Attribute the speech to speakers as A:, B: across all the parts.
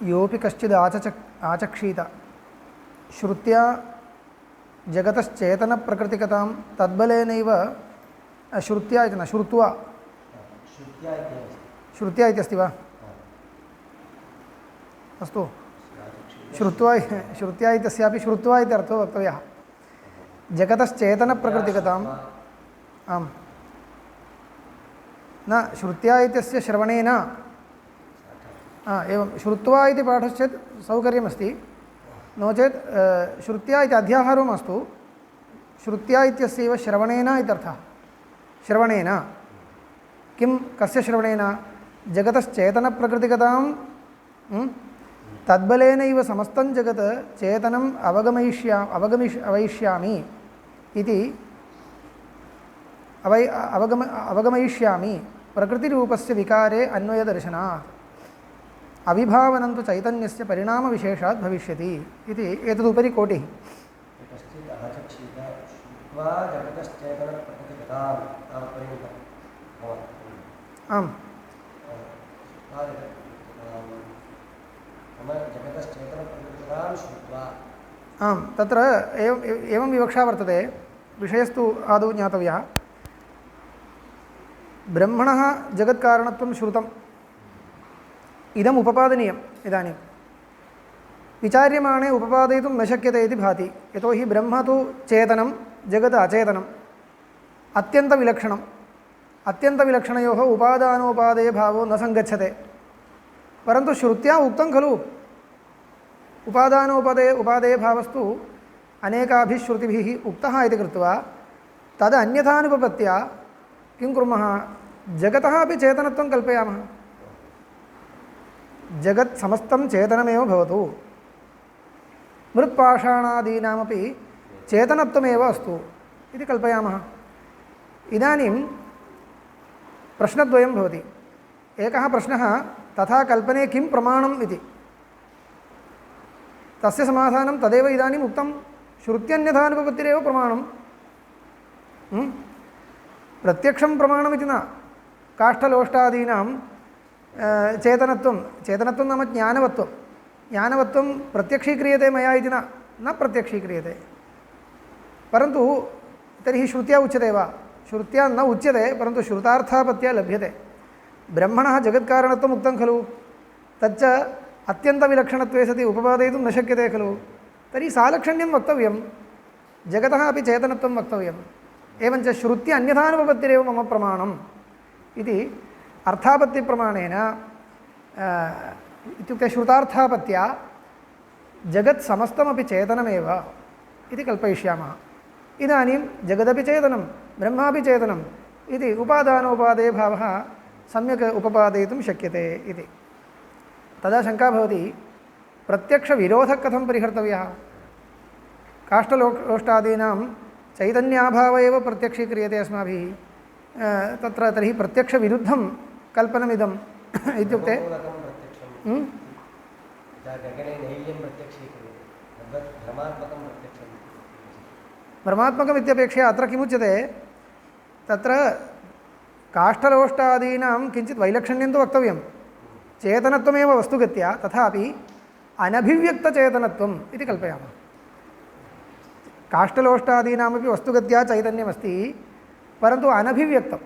A: योऽपि कश्चिद् आचक्षीत श्रुत्या जगतश्चेतनप्रकृतिकतां तद्बलेनैव श्रुत्या इति न श्रुत्वा श्रुत्या इत्यस्ति वा अस्तु श्रुत्या इत्यस्यापि श्रुत्वा इति अर्थो वक्तव्यः जगतश्चेतनप्रकृतिकताम् आम् न श्रुत्या इत्यस्य श्रवणेन एवं श्रुत्वा इति पाठश्चेत् सौकर्यमस्ति नो चेत् श्रुत्या इति अध्याहारो मास्तु श्रुत्या इत्यस्यैव श्रवणेन इत्यर्थः श्रवणेन किं कस्य श्रवणेन जगतश्चेतनप्रकृतिगतां तद्बलेनैव समस्तं जगत् चेतनम् अवगमयिष्यामि इति अवगमयिष्यामि प्रकृतिरूपस्य विकारे अन्वयदर्शनात् अविभावनं तु चैतन्यस्य परिणामविशेषात् भविष्यति इति एतदुपरि कोटिः आम् आम् तत्र एवं विवक्षा वर्तते विषयस्तु आदौ ज्ञातव्यः ब्रह्मणः जगत्कारणत्वं श्रुतम् इदम् उपपादनीयम् इदानीं विचार्यमाणे उपपादयितुं न शक्यते इति भाति यतोहि ब्रह्म तु चेतनं जगत् अचेतनम् अत्यन्तविलक्षणयोः उपादानोपादेयभावो न सङ्गच्छते परन्तु श्रुत्या उक्तं खलु उपादेयभावस्तु अनेकाभिः श्रुतिभिः उक्तः इति कृत्वा तद् अन्यथानुपपत्या किं कुर्मः जगतः अपि चेतनत्वं कल्पयामः जगत् समस्तं चेतनमेव भवतु मृत्पाषाणादीनामपि चेतनत्वमेव अस्तु इति कल्पयामः इदानीं प्रश्नद्वयं भवति एकः प्रश्नः तथा कल्पने किं प्रमाणम् इति तस्य समाधानं तदेव इदानीम् उक्तं श्रुत्यन्यथानुपपत्तिरेव प्रमाणं प्रत्यक्षं प्रमाणमिति न काष्ठलोष्टादीनां चेतनत्वं नाम ज्ञानवत्वं प्रत्यक्षीक्रियते मया इति न प्रत्यक्षीक्रियते परन्तु तर्हि श्रुत्या उच्यते वा श्रुत्या न उच्यते परन्तु श्रुतार्थापत्या लभ्यते ब्रह्मणः जगत्कारणत्वम् उक्तं खलु तच्च अत्यन्तविलक्षणत्वे सति उपपादयितुं न शक्यते खलु तर्हि सालक्षण्यं वक्तव्यं जगतः अपि चेतनत्वं वक्तव्यम् एवञ्च श्रुत्य अन्यथानुपपत्तिरेव मम प्रमाणम् इति अर्थापत्तिप्रमाणेन इत्युक्ते श्रुतार्थापत्या जगत् समस्तमपि चेतनमेव इति कल्पयिष्यामः इदानीं जगदपि चेतनं ब्रह्मापि चेतनम् इति उपादानोपादेयभावः सम्यक् उपपादयितुं शक्यते इति तदा शङ्का भवति प्रत्यक्षविरोधः कथं परिहर्तव्यः काष्ठलोष्टादीनां चैतन्याभाव एव प्रत्यक्षीक्रियते अस्माभिः तत्र तर्हि प्रत्यक्षविरुद्धं कल्पनमिदम् इत्युक्ते भ्रमात्मकमित्यपेक्षया अत्र किमुच्यते तत्र काष्ठलोष्टादीनां किञ्चित् वैलक्षण्यं तु वक्तव्यं चेतनत्वमेव वस्तुगत्या तथापि अनभिव्यक्तचेतनत्वम् इति कल्पयामः काष्ठलोष्टादीनामपि वस्तुगत्या चैतन्यमस्ति परन्तु अनभिव्यक्तम्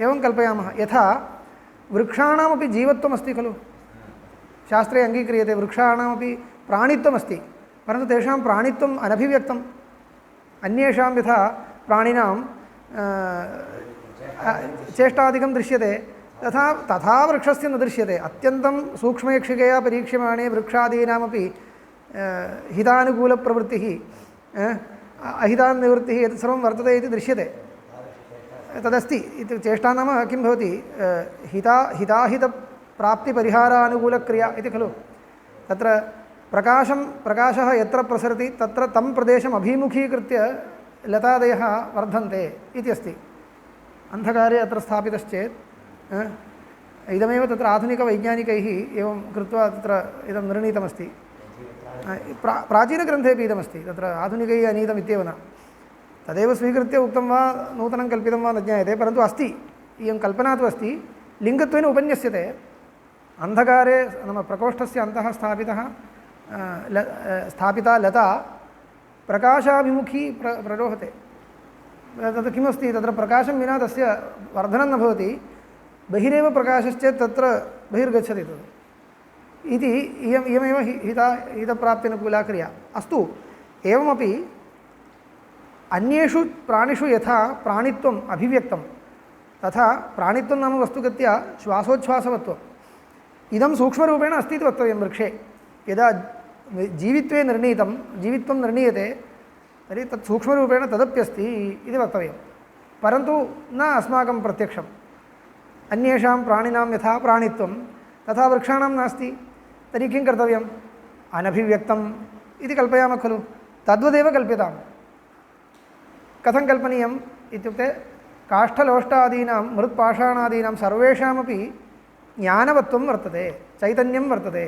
A: एवं कल्पयामः यथा वृक्षाणामपि जीवत्वमस्ति खलु शास्त्रे अङ्गीक्रियते वृक्षाणामपि प्राणित्वमस्ति परन्तु तेषां प्राणित्वम् अनभिव्यक्तम् अन्येषां यथा प्राणिनां चेष्टादिकं दृश्यते तथा वृक्षस्य न दृश्यते अत्यन्तं सूक्ष्मैक्षिकया परीक्ष्यमाणे वृक्षादीनामपि हितानुकूलप्रवृत्तिः अहितान्निवृत्तिः एतत् सर्वं वर्तते इति दृश्यते तदस्ति इति चेष्टा नाम किं भवति हिताहितप्राप्तिपरिहारानुकूलक्रिया इति खलु तत्र प्रकाशः यत्र प्रसरति तत्र तं प्रदेशम् अभिमुखीकृत्य लतादयः वर्धन्ते इति अस्ति अन्धकारे अत्र स्थापितश्चेत् इदमेव तत्र आधुनिकवैज्ञानिकैः एवं कृत्वा तत्र इदं निर्णीतमस्ति प्राचीनग्रन्थेपि इदमस्ति तत्र आधुनिकैः अनीतमित्येव न तदेव स्वीकृत्य उक्तं वा नूतनं कल्पितं वा न ज्ञायते परन्तु अस्ति इयं कल्पना तु अस्ति लिङ्गत्वेन उपन्यस्यते अन्धकारे नाम प्रकोष्ठस्य अन्तः स्थापिता लता प्रकाशाभिमुखी प्ररोहते तत् किमस्ति तत्र प्रकाशं विना तस्य वर्धनं न भवति बहिरेव प्रकाशश्चेत् तत्र बहिर्गच्छति तत् इति इयमेव हितप्राप्त्यनुकूला क्रिया अस्तु एवमपि अन्येषु प्राणिषु यथा प्राणित्वम् अभिव्यक्तं तथा प्राणित्वं नाम वस्तुगत्या श्वासोच्छ्वासवत्वम् इदं सूक्ष्मरूपेण अस्ति इति वक्तव्यं वृक्षे यदा जीवित्वं निर्णीयते तर्हि तत् सूक्ष्मरूपेण तदप्यस्ति इति वक्तव्यं परन्तु न अस्माकं प्रत्यक्षम् अन्येषां प्राणिनां यथा प्राणित्वं तथा वृक्षाणां नास्ति तर्हि किं कर्तव्यम् अनभिव्यक्तम् इति कल्पयामः खलु तद्वदेव कल्प्यताम् कथं कल्पनीयम् इत्युक्ते काष्ठलोष्टादीनां मृत्पाषाणादीनां सर्वेषामपि ज्ञानवत्वं वर्तते चैतन्यं वर्तते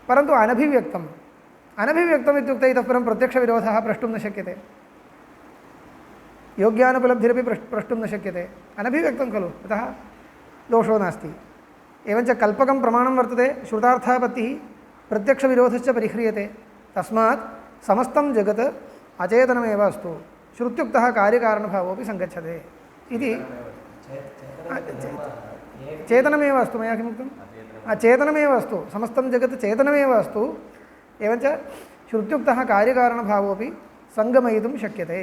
A: परन्तु अनभिव्यक्तम् इत्युक्ते इतः परं प्रत्यक्षविरोधः प्रष्टुं न शक्यते योग्यानुपलब्धिरपि प्रष्टुं न शक्यते अनभिव्यक्तं खलु अतः दोषो नास्ति एवञ्च कल्पकं प्रमाणं वर्तते श्रुतार्थापत्तिः प्रत्यक्षविरोधश्च परिह्रियते तस्मात् समस्तं जगत् अचेतनमेव अस्तु श्रुत्युक्तः कार्यकारणभावोऽपि सङ्गच्छते इति चेतनमेव अस्तु मया किमुक्तं चेतनमेव अस्तु समस्तं जगत् चेतनमेव अस्तु एवञ्च श्रुत्युक्तः कार्यकारणभावोऽपि सङ्गमयितुं शक्यते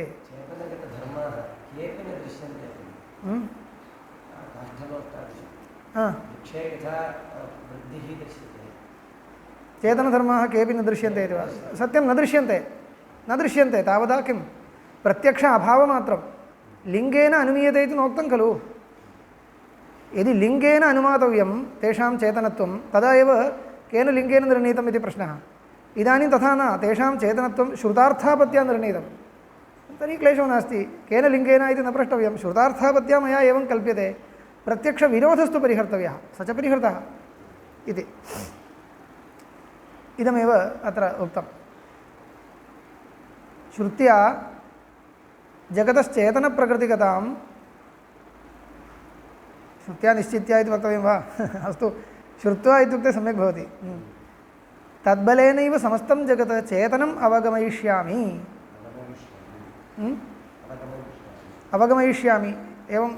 A: चेतनधर्माः केऽपि न दृश्यन्ते इति वा सत्यं न दृश्यन्ते तावता किं प्रत्यक्ष अभावमात्रं लिङ्गेन अनुमीयते इति नोक्तं खलु यदि लिङ्गेन अनुमातव्यं तेषां चेतनत्वं तदा एव केन लिङ्गेन निर्णीतम् इति प्रश्नः इदानीं तथा न तेषां चेतनत्वं श्रुतार्थापत्या निर्णीतं तर्हि क्लेशो नास्ति केन लिङ्गेन इति न प्रष्टव्यं श्रुतार्थापत्या मया एवं कल्प्यते प्रत्यक्षविरोधस्तु परिहर्तव्यः स च परिहृतः इति इदमेव अत्र उक्तं श्रुत्या जगतश्चेतनप्रकृतिगतां श्रुत्या निश्चित्या इति वक्तव्यं वा अस्तु श्रुत्वा इत्युक्ते सम्यक् भवति तद्बलेनैव समस्तं जगत् चेतनम् अवगमयिष्यामि एवं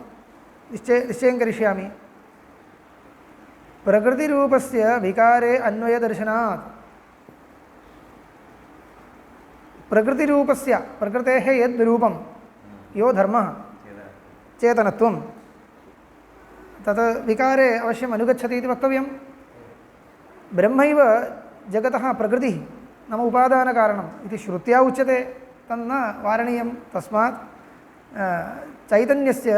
A: निश्चयं करिष्यामि प्रकृतिरूपस्य विकारे अन्वयदर्शनात् प्रकृतिरूपस्य प्रकृतेः यद् रूपं यो धर्मः चेतनत्वं तत् विकारे अवश्यम् अनुगच्छति इति वक्तव्यं ब्रह्मैव जगतः प्रकृतिः नाम उपादानकारणम् इति श्रुत्या उच्यते तन्न वारणीयं तस्मात् चैतन्यस्य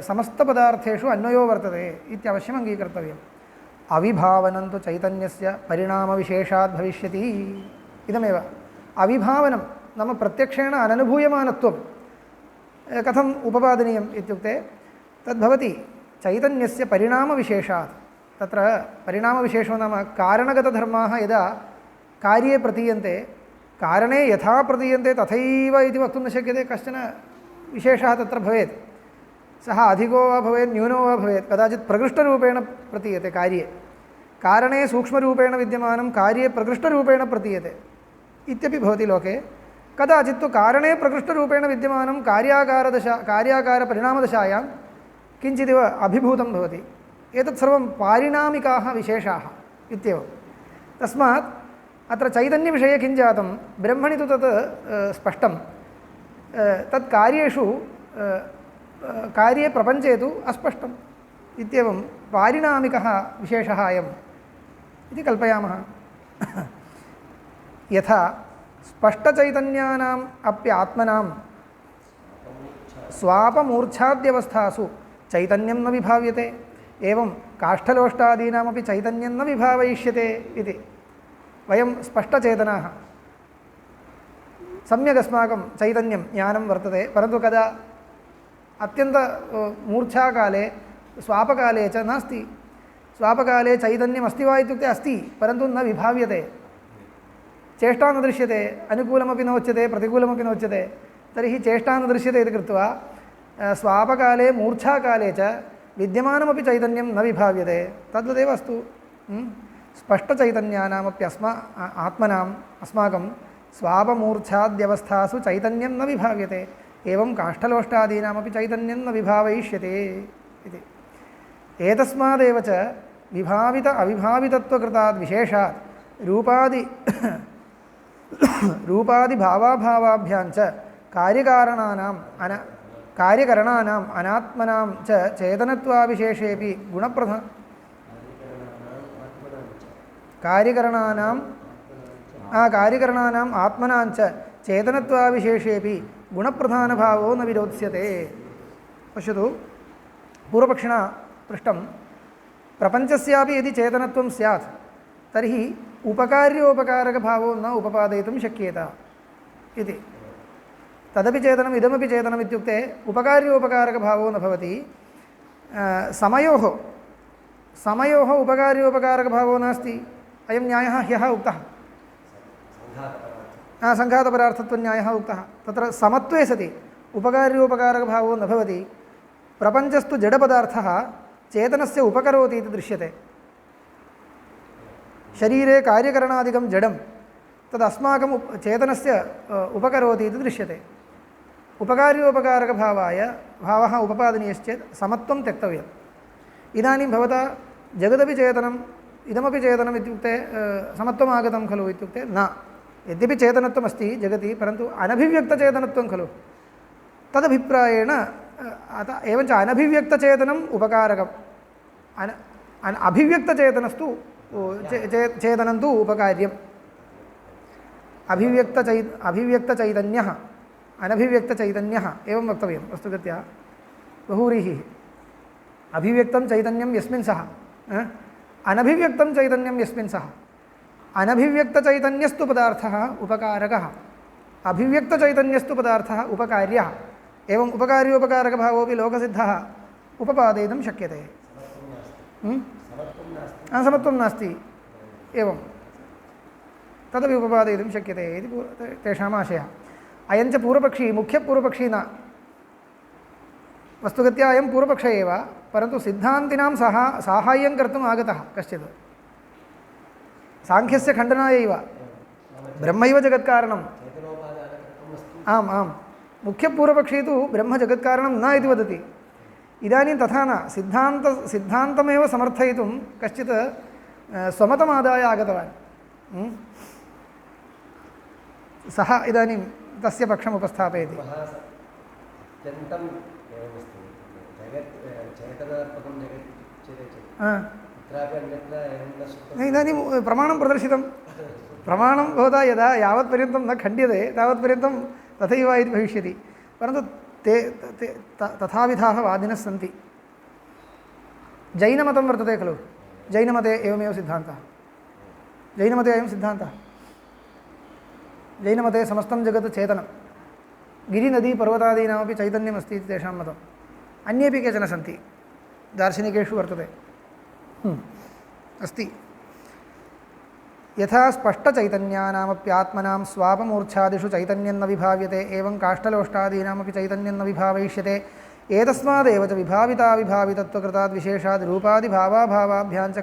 A: समस्तपदार्थेषु अन्वयो वर्तते इत्यवश्यम् अङ्गीकर्तव्यम् अविभावनं तु चैतन्यस्य परिणामविशेषात् भविष्यति इदमेव अविभावनं नाम प्रत्यक्षेण अननुभूयमानत्वं कथम् उपपादनीयम् इत्युक्ते तद्भवति चैतन्यस्य परिणामविशेषात् तत्र परिणामविशेषो नाम कारणगतधर्माः यदा कार्ये प्रतीयन्ते कारणे यथा प्रतीयन्ते तथैव इति वक्तुं न शक्यते कश्चन विशेषः तत्र भवेत् सः अधिको वा भवेत् न्यूनो वा भवेत् कदाचित् प्रकृष्टरूपेण प्रतीयते कार्ये कारणे सूक्ष्मरूपेण विद्यमानं कार्ये प्रकृष्टरूपेण प्रतीयते इत्यपि भवति लोके कदाचित् तु कारणे प्रकृष्टरूपेण विद्यमानं कार्याकारपरिणामदशायां किञ्चिदिव अभिभूतं भवति एतत् सर्वं पारिणामिकाः विशेषाः इत्येवं तस्मात् अत्र चैतन्यविषये किं जातं ब्रह्मणि तु तत् स्पष्टं तत् कार्येषु कार्ये प्रपञ्चे तु अस्पष्टम् इत्येवं पारिणामिकः विशेषः अयम् इति कल्पयामः यथा स्पष्टचैतन्यानाम् अप्यात्मनां स्वापमूर्च्छाद्यवस्थासु चैतन्यं न विभाव्यते एवं काष्ठलोष्टादीनामपि चैतन्यं न विभावयिष्यते इति वयं स्पष्टचेतनाः सम्यक् अस्माकं चैतन्यं ज्ञानं वर्तते परन्तु कदा अत्यन्त मूर्छाकाले स्वापकाले च नास्ति स्वापकाले चैतन्यम् अस्ति वा इत्युक्ते अस्ति परन्तु न विभाव्यते चेष्टा न दृश्यते अनुकूलमपि न उच्यते प्रतिकूलमपि न उच्यते तर्हि चेष्टा न दृश्यते इति कृत्वा स्वापकाले मूर्छाकाले च विद्यमानमपि चैतन्यं न विभाव्यते तद्वदेव अस्तु स्पष्टचैतन्यानामपि आत्मनाम् अस्माकं स्वापमूर्छाद्यवस्थासु चैतन्यं न विभाव्यते एवं काष्ठलोष्टादीनामपि चैतन्यं न विभावयिष्यते इति एतस्मादेव च विभावित अविभावितत्वकृताद् विशेषात् रूपादिभावाभावाभ्यां च कार्यकरणानाम् अनात्मनां च चेतनत्वाविशेषेऽपि कार्यकरणानाम् आत्मनां च चेतनत्वाविशेषेऽपि गुणप्रधानभावो न विरोत्स्यते। पश्यतु पूर्वपक्षिणा पृष्टं प्रपञ्चस्यापि यदि चेतनत्वं स्यात् तर्हि उपकार्योपकारकभावो न उपपादयितुं शक्येत इति। तदपि चेतनम् इदमपि चेतनम् इत्युक्ते उपकार्योपकारकभावो न भवति। समयोः उपकार्योपकारकभावो नास्ति। अयं न्यायः ह्यः उक्तः सङ्घातपरार्थत्वन्यायः उक्तः। तत्र समत्वे सति उपकार्योपकारकभावो न भवति। प्रपञ्चस्तु जडपदार्थः चेतनस्य उपकरोति इति दृश्यते। शरीरे कार्यकरणादिकं जडं तदस्माकं चेतनस्य उपकरोति इति दृश्यते। भावः उपपादनीयश्चेत् समत्वं त्यक्तव्यम्। इदानीं भवता जगदपि चेतनम् इदमपि चेतनम् इत्युक्ते समत्वम् आगतं खलु इत्युक्ते न। यद्यपि चेतनत्वमस्ति जगति परन्तु अनभिव्यक्तचेतनत्वं खलु तदभिप्रायेण एवञ्च अनभिव्यक्तचेतनम् उपकारकम् अभिव्यक्तचेतनस्तु चेतनं तु उपकार्यम्। अभिव्यक्तचैतन्यः अनभिव्यक्तचैतन्यः एवं वक्तव्यं वस्तुगत्या बहुव्रीहिः। अभिव्यक्तं चैतन्यं यस्मिन् सः अनभिव्यक्तं चैतन्यं यस्मिन् सः अनभिव्यक्तचैतन्यस्तु पदार्थः उपकारकः अभिव्यक्तचैतन्यस्तु पदार्थः उपकार्यः। एवम् उपकार्योपकारकभावोऽपि लोकसिद्धः उपपादयितुं शक्यते। समत्वं नास्ति एवं तदपि उपपादयितुं शक्यते इति तेषाम् आशयः। अयञ्च पूर्वपक्षी मुख्यपूर्वपक्षी न। वस्तुगत्या अयं पूर्वपक्ष एव परन्तु सिद्धान्तिनां साहाय्यं कर्तुम् आगतः कश्चित्। साङ्ख्यस्य खण्डनायैव ब्रह्मैव जगत्कारणम्। आम् आम् मुख्यपूर्वपक्षी तु ब्रह्म जगत्कारणं न इति वदति। इदानीं तथा न सिद्धान्तमेव समर्थयितुं कश्चित् स्वमतमादाय आगतवान्। सः इदानीं तस्य पक्षम् उपस्थापयति। इदानीं प्रमाणं प्रदर्शितं। प्रमाणं भवता यदा यावत्पर्यन्तं न खण्ड्यते तावत्पर्यन्तं तथैव इति भविष्यति। परन्तु ते तथाविधाः वादिनः सन्ति। जैनमतं वर्तते खलु। जैनमते एवमेव सिद्धान्तः। जैनमते अयं सिद्धान्तः। जैनमते समस्तं जगत् चेतनं। गिरिनदीपर्वतादीनामपि चैतन्यमस्ति इति तेषां मतम्। अन्येपि केचन सन्ति दार्शनिकेषु वर्तते अस्ति। यथा स्पष्टचैतन्यानामप्यात्मनां स्वापमूर्च्छादिषु चैतन्यं न विभाव्यते एवं काष्ठलोष्टादीनामपि चैतन्यं न विभावयिष्यते। एतस्मादेव च विभाविताविभावितत्वकृताद् विशेषाद् रूपादिभावाभावाभ्यां च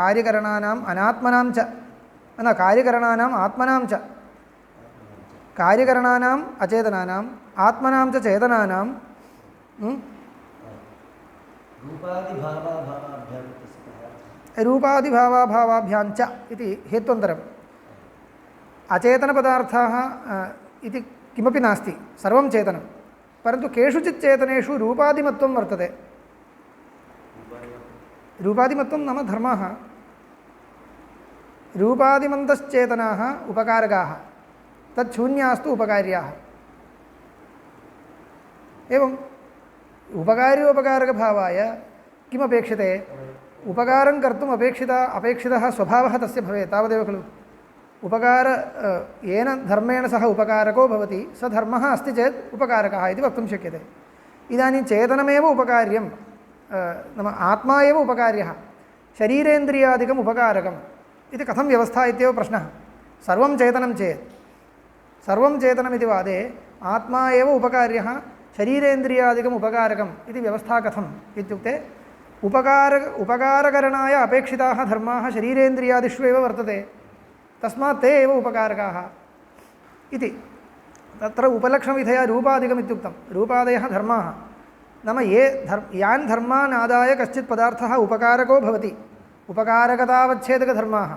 A: कार्यकरणानाम् अनात्मनां च न कार्यकरणानाम् आत्मनां च कार्यकरणानाम् अचेतनानाम् आत्मनां च चेतनानां रूपादिभावाभावाभ्यां च इति हेत्वन्तरम्। अचेतनपदार्थाः इति किमपि नास्ति सर्वं चेतनं परन्तु केषुचित् चेतनेषु रूपादिमत्वं वर्तते। रूपादिमत्वं नाम धर्मः। रूपादिमन्तश्चेतनाः उपकारकाः तच्छून्यास्तु उपकार्याः। एवम् उपकार्योपकारकभावाय किमपेक्षते? उपकारं कर्तुम् अपेक्षितः स्वभावः तस्य भवेत् तावदेव खलु। उपकार येन धर्मेण सह उपकारको भवति स धर्मः अस्ति चेत् उपकारकः इति वक्तुं शक्यते। इदानीं चेतनमेव उपकार्यं नाम आत्मा एव उपकार्यः शरीरेन्द्रियादिकम् उपकारकम् इति कथं व्यवस्था इत्येव प्रश्नः। सर्वं चेतनं चेत् सर्वं चेतनमिति वादे आत्मा एव उपकार्यः शरीरेन्द्रियादिकम् उपकारकम् इति व्यवस्था कथम् इत्युक्ते उपकारकरणाय अपेक्षिताः धर्माः शरीरेन्द्रियादिषु एव वर्तते, तस्मात् ते एव उपकारकाः इति। तत्र उपलक्षणविधया रूपादिकम् इत्युक्तं। रूपादयः धर्माः नाम यान् धर्मान् आदाय कश्चित् पदार्थः उपकारको भवति, उपकारकतावच्छेदकधर्माः,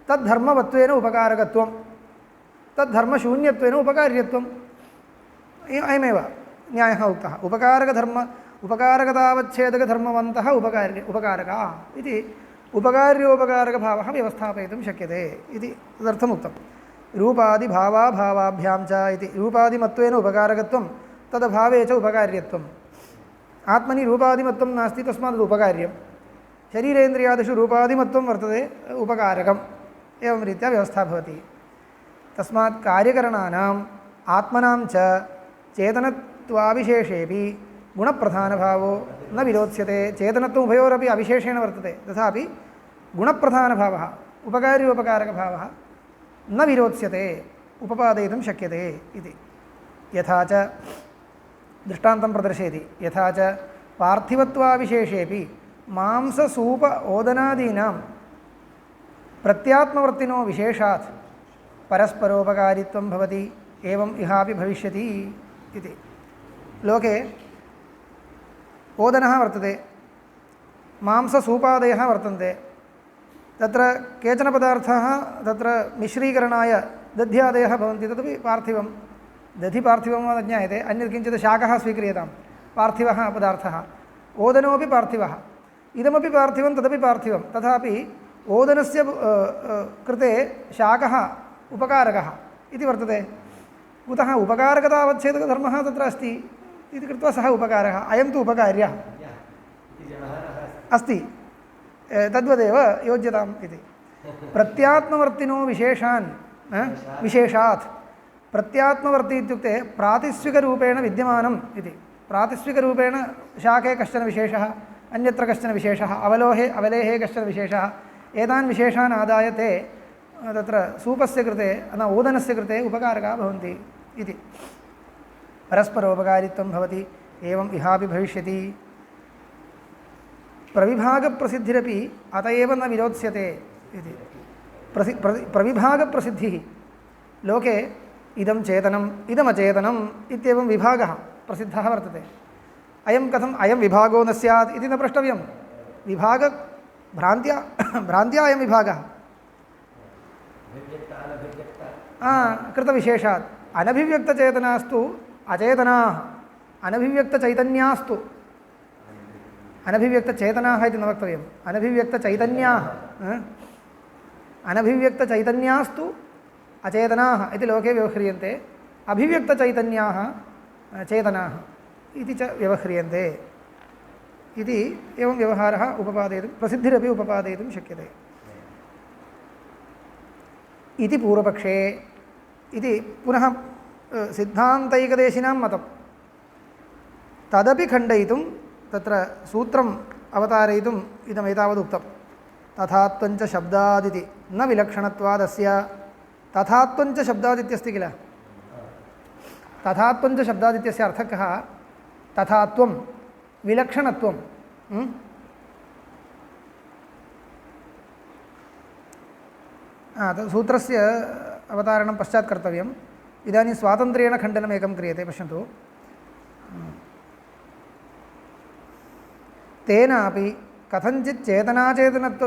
A: तद्धर्मवत्वेन उपकारकत्वं, तद्धर्मशून्यत्वेन उपकार्यत्वम्, अयमेव न्यायः उक्तः। उपकारकतावच्छेदकधर्मवन्तः उपकारकाः इति उपकार्योपकारकभावः व्यवस्थापयितुं शक्यते इति तदर्थम् उक्तं। रूपादिभावाभावाभ्यां च इति रूपादिमत्वेन उपकारकत्वं तदभावे च उपकार्यत्वम्। आत्मनि रूपादिमत्वं नास्ति, तस्मात् उपकार्यं। शरीरेन्द्रियादिषु रूपादिमत्वं वर्तते, उपकारकम्। एवं रीत्या व्यवस्था भवति। तस्मात् कार्यकरणानाम् आत्मनां च चेतनत्वाविशेषेऽपि गुणप्रधानभावो न विरोच्यते। चेतनत्वम् उभयोरपि अविशेषेण वर्तते, तथापि गुणप्रधानभावः उपकार्योपकारकभावः न विरोच्यते, उपपादयितुं शक्यते इति। यथा च दृष्टान्तं प्रदर्शयति। यथा च पार्थिवत्वाविशेषेऽपि मांससूप ओदनादीनां प्रत्यात्मवर्तिनो विशेषात् परस्परोपकारित्वं भवति, एवम् इहापि भविष्यति इति। लोके ओदनः वर्तते, मांससूपादयः वर्तन्ते। तत्र केचन पदार्थाः तत्र मिश्रीकरणाय दध्यादयः भवन्ति, तदपि पार्थिवं। दधि पार्थिवं वा न ज्ञायते, अन्यत् किञ्चित् शाकः स्वीक्रियतां, पार्थिवः पदार्थः। ओदनोपि पार्थिवः, इदमपि पार्थिवं तदपि पार्थिवं, तथापि ओदनस्य कृते शाकः उपकारकः इति वर्तते। कुतः उपकारकतावच्छेदकधर्मः तत्र अस्ति इति कृत्वा सः उपकारः, अयं तु उपकार्यः अस्ति, तद्वदेव योज्यताम् इति। प्रत्यात्मवर्तिनो विशेषात्, प्रत्यात्मवर्ति इत्युक्ते प्रातिस्विकरूपेण विद्यमानम् इति। प्रातिस्विकरूपेण शाके कश्चन विशेषः, अन्यत्र कश्चन विशेषः, अवलेहे कश्चन विशेषः, एतान् विशेषान् आदाय ते तत्र सूपस्य कृते ओदनस्य कृते उपकारकाः भवन्ति इति। परस्परोपकारित्वं भवति, एवम् इहापि भविष्यति। प्रविभागप्रसिद्धिरपि अत एव न विरोच्यते इति। प्रविभागप्रसिद्धिः लोके इदं चेतनम् इदमचेतनम् इत्येवं विभागः प्रसिद्धः वर्तते। अयं विभागो न स्यात् इति न प्रष्टव्यं। भ्रान्त्या अयं विभागः कृतविशेषात्। अनभिव्यक्तचेतनास्तु अचेतनाः, अनभिव्यक्तचैतन्यास्तु, अनभिव्यक्तचेतनाः इति न वक्तव्यम्, अनभिव्यक्तचैतन्याः, अनभिव्यक्तचैतन्यास्तु अचेतनाः इति लोके व्यवह्रियन्ते। अभिव्यक्तचैतन्याः चेतनाः इति च व्यवह्रियन्ते इति। एवं व्यवहारः उपपादयितुं, प्रसिद्धिरपि उपपादयितुं शक्यते इति पूर्वपक्षे। इति पुनः सिद्धान्तैकदेशिनां मतं। तदपि खण्डयितुं तत्र सूत्रम् अवतारयितुम् इदमेतावदुक्तं। तथात्वञ्च शब्दादिति न विलक्षणत्वादस्य। तथात्वञ्च शब्दादित्यस्ति किल, तथात्वञ्च शब्दादित्यस्य अर्थः कः? तथात्वं विलक्षणत्वं। सूत्रस्य अवतारणं पश्चात् कर्तव्यम्। इदानीं स्वातन्त्र्येण खण्डनम् एकं क्रियते, पश्यन्तु। तेनापि कथञ्चित् चेतनाचेतनत्व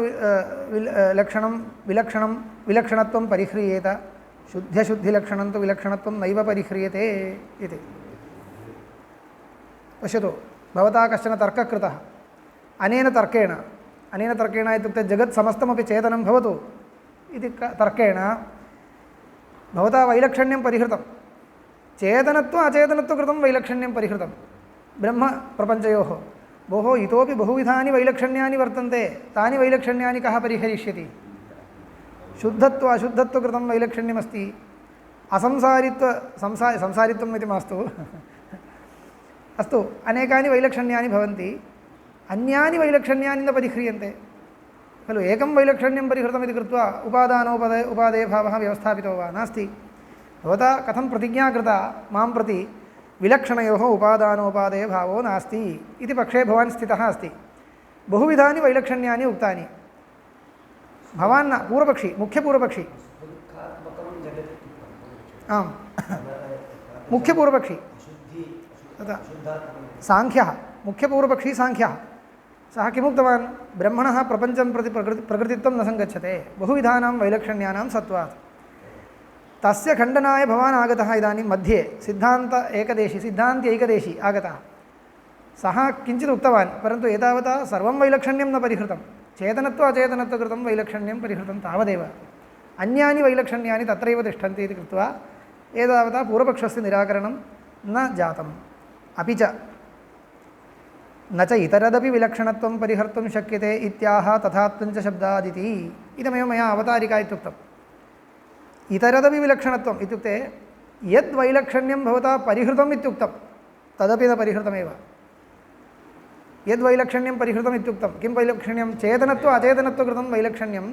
A: विलक्षणत्वं परिह्रियेत, शुद्ध्यशुद्धिलक्षणं तु विलक्षणत्वं नैव परिह्रियते इति। पश्यतु, भवता कश्चन तर्कः कृतः। अनेन तर्केण इत्युक्ते जगत् समस्तमपि चेतनं भवतु इति तर्केण भवता वैलक्षण्यं परिहृतं। चेतनत्व अचेतनत्वकृतं वैलक्षण्यं परिहृतं ब्रह्मप्रपञ्चयोः। भोः, इतोपि बहुविधानि वैलक्षण्यानि वर्तन्ते, तानि वैलक्षण्यानि कः परिहरिष्यति? शुद्धत्व अशुद्धत्वकृतं वैलक्षण्यमस्ति, संसारित्वम् इति मास्तु अस्तु, अनेकानि वैलक्षण्यानि भवन्ति, अन्यानि वैलक्षण्यानि न परिह्रियन्ते खलु। एकं वैलक्षण्यं परिहृतमिति कृत्वा उपादेयभावः व्यवस्थापितो वा? नास्ति। भवता कथं प्रतिज्ञा कृता मां प्रति, विलक्षणयोः उपादानोपादेय भावो नास्ति इति पक्षे भवान् स्थितः अस्ति। बहुविधानि वैलक्षण्यानि उक्तानि। भवान् न पूर्वपक्षी, मुख्यपूर्वपक्षी। आम् मुख्यपूर्वपक्षी तथा साङ्ख्यः, मुख्यपूर्वपक्षी साङ्ख्यः। सः किमुक्तवान्? ब्रह्मणः प्रपञ्चं प्रति प्रकृतित्वं न सङ्गच्छते बहुविधानां वैलक्षण्यानां सत्त्वात्। तस्य खण्डनाय भवान् आगतः इदानीं मध्ये सिद्धान्ति ऐकदेशी आगतः। सः किञ्चित् उक्तवान्, परन्तु एतावता सर्वं वैलक्षण्यं न परिहृतं, चेतनत्व अचेतनत्वकृतं वैलक्षण्यं परिहृतं तावदेव, अन्यानि वैलक्षण्यानि तत्रैव तिष्ठन्ति इति कृत्वा एतावता पूर्वपक्षस्य निराकरणं न जातम्। अपि च न च इतरदपि विलक्षणत्वं परिहर्तुं शक्यते इत्याह तथात्वञ्च शब्दादिति इदमेव मया अवतारिका इत्युक्तम्। इतरदपि विलक्षणत्वम् इत्युक्ते यद् वैलक्षण्यं भवता परिहृतम् इत्युक्तं तदपि न परिहृतमेव। यद् वैलक्षण्यं परिहृतम् इत्युक्तं किं वैलक्षण्यं? चेतनत्व अचेतनत्वकृतं वैलक्षण्यं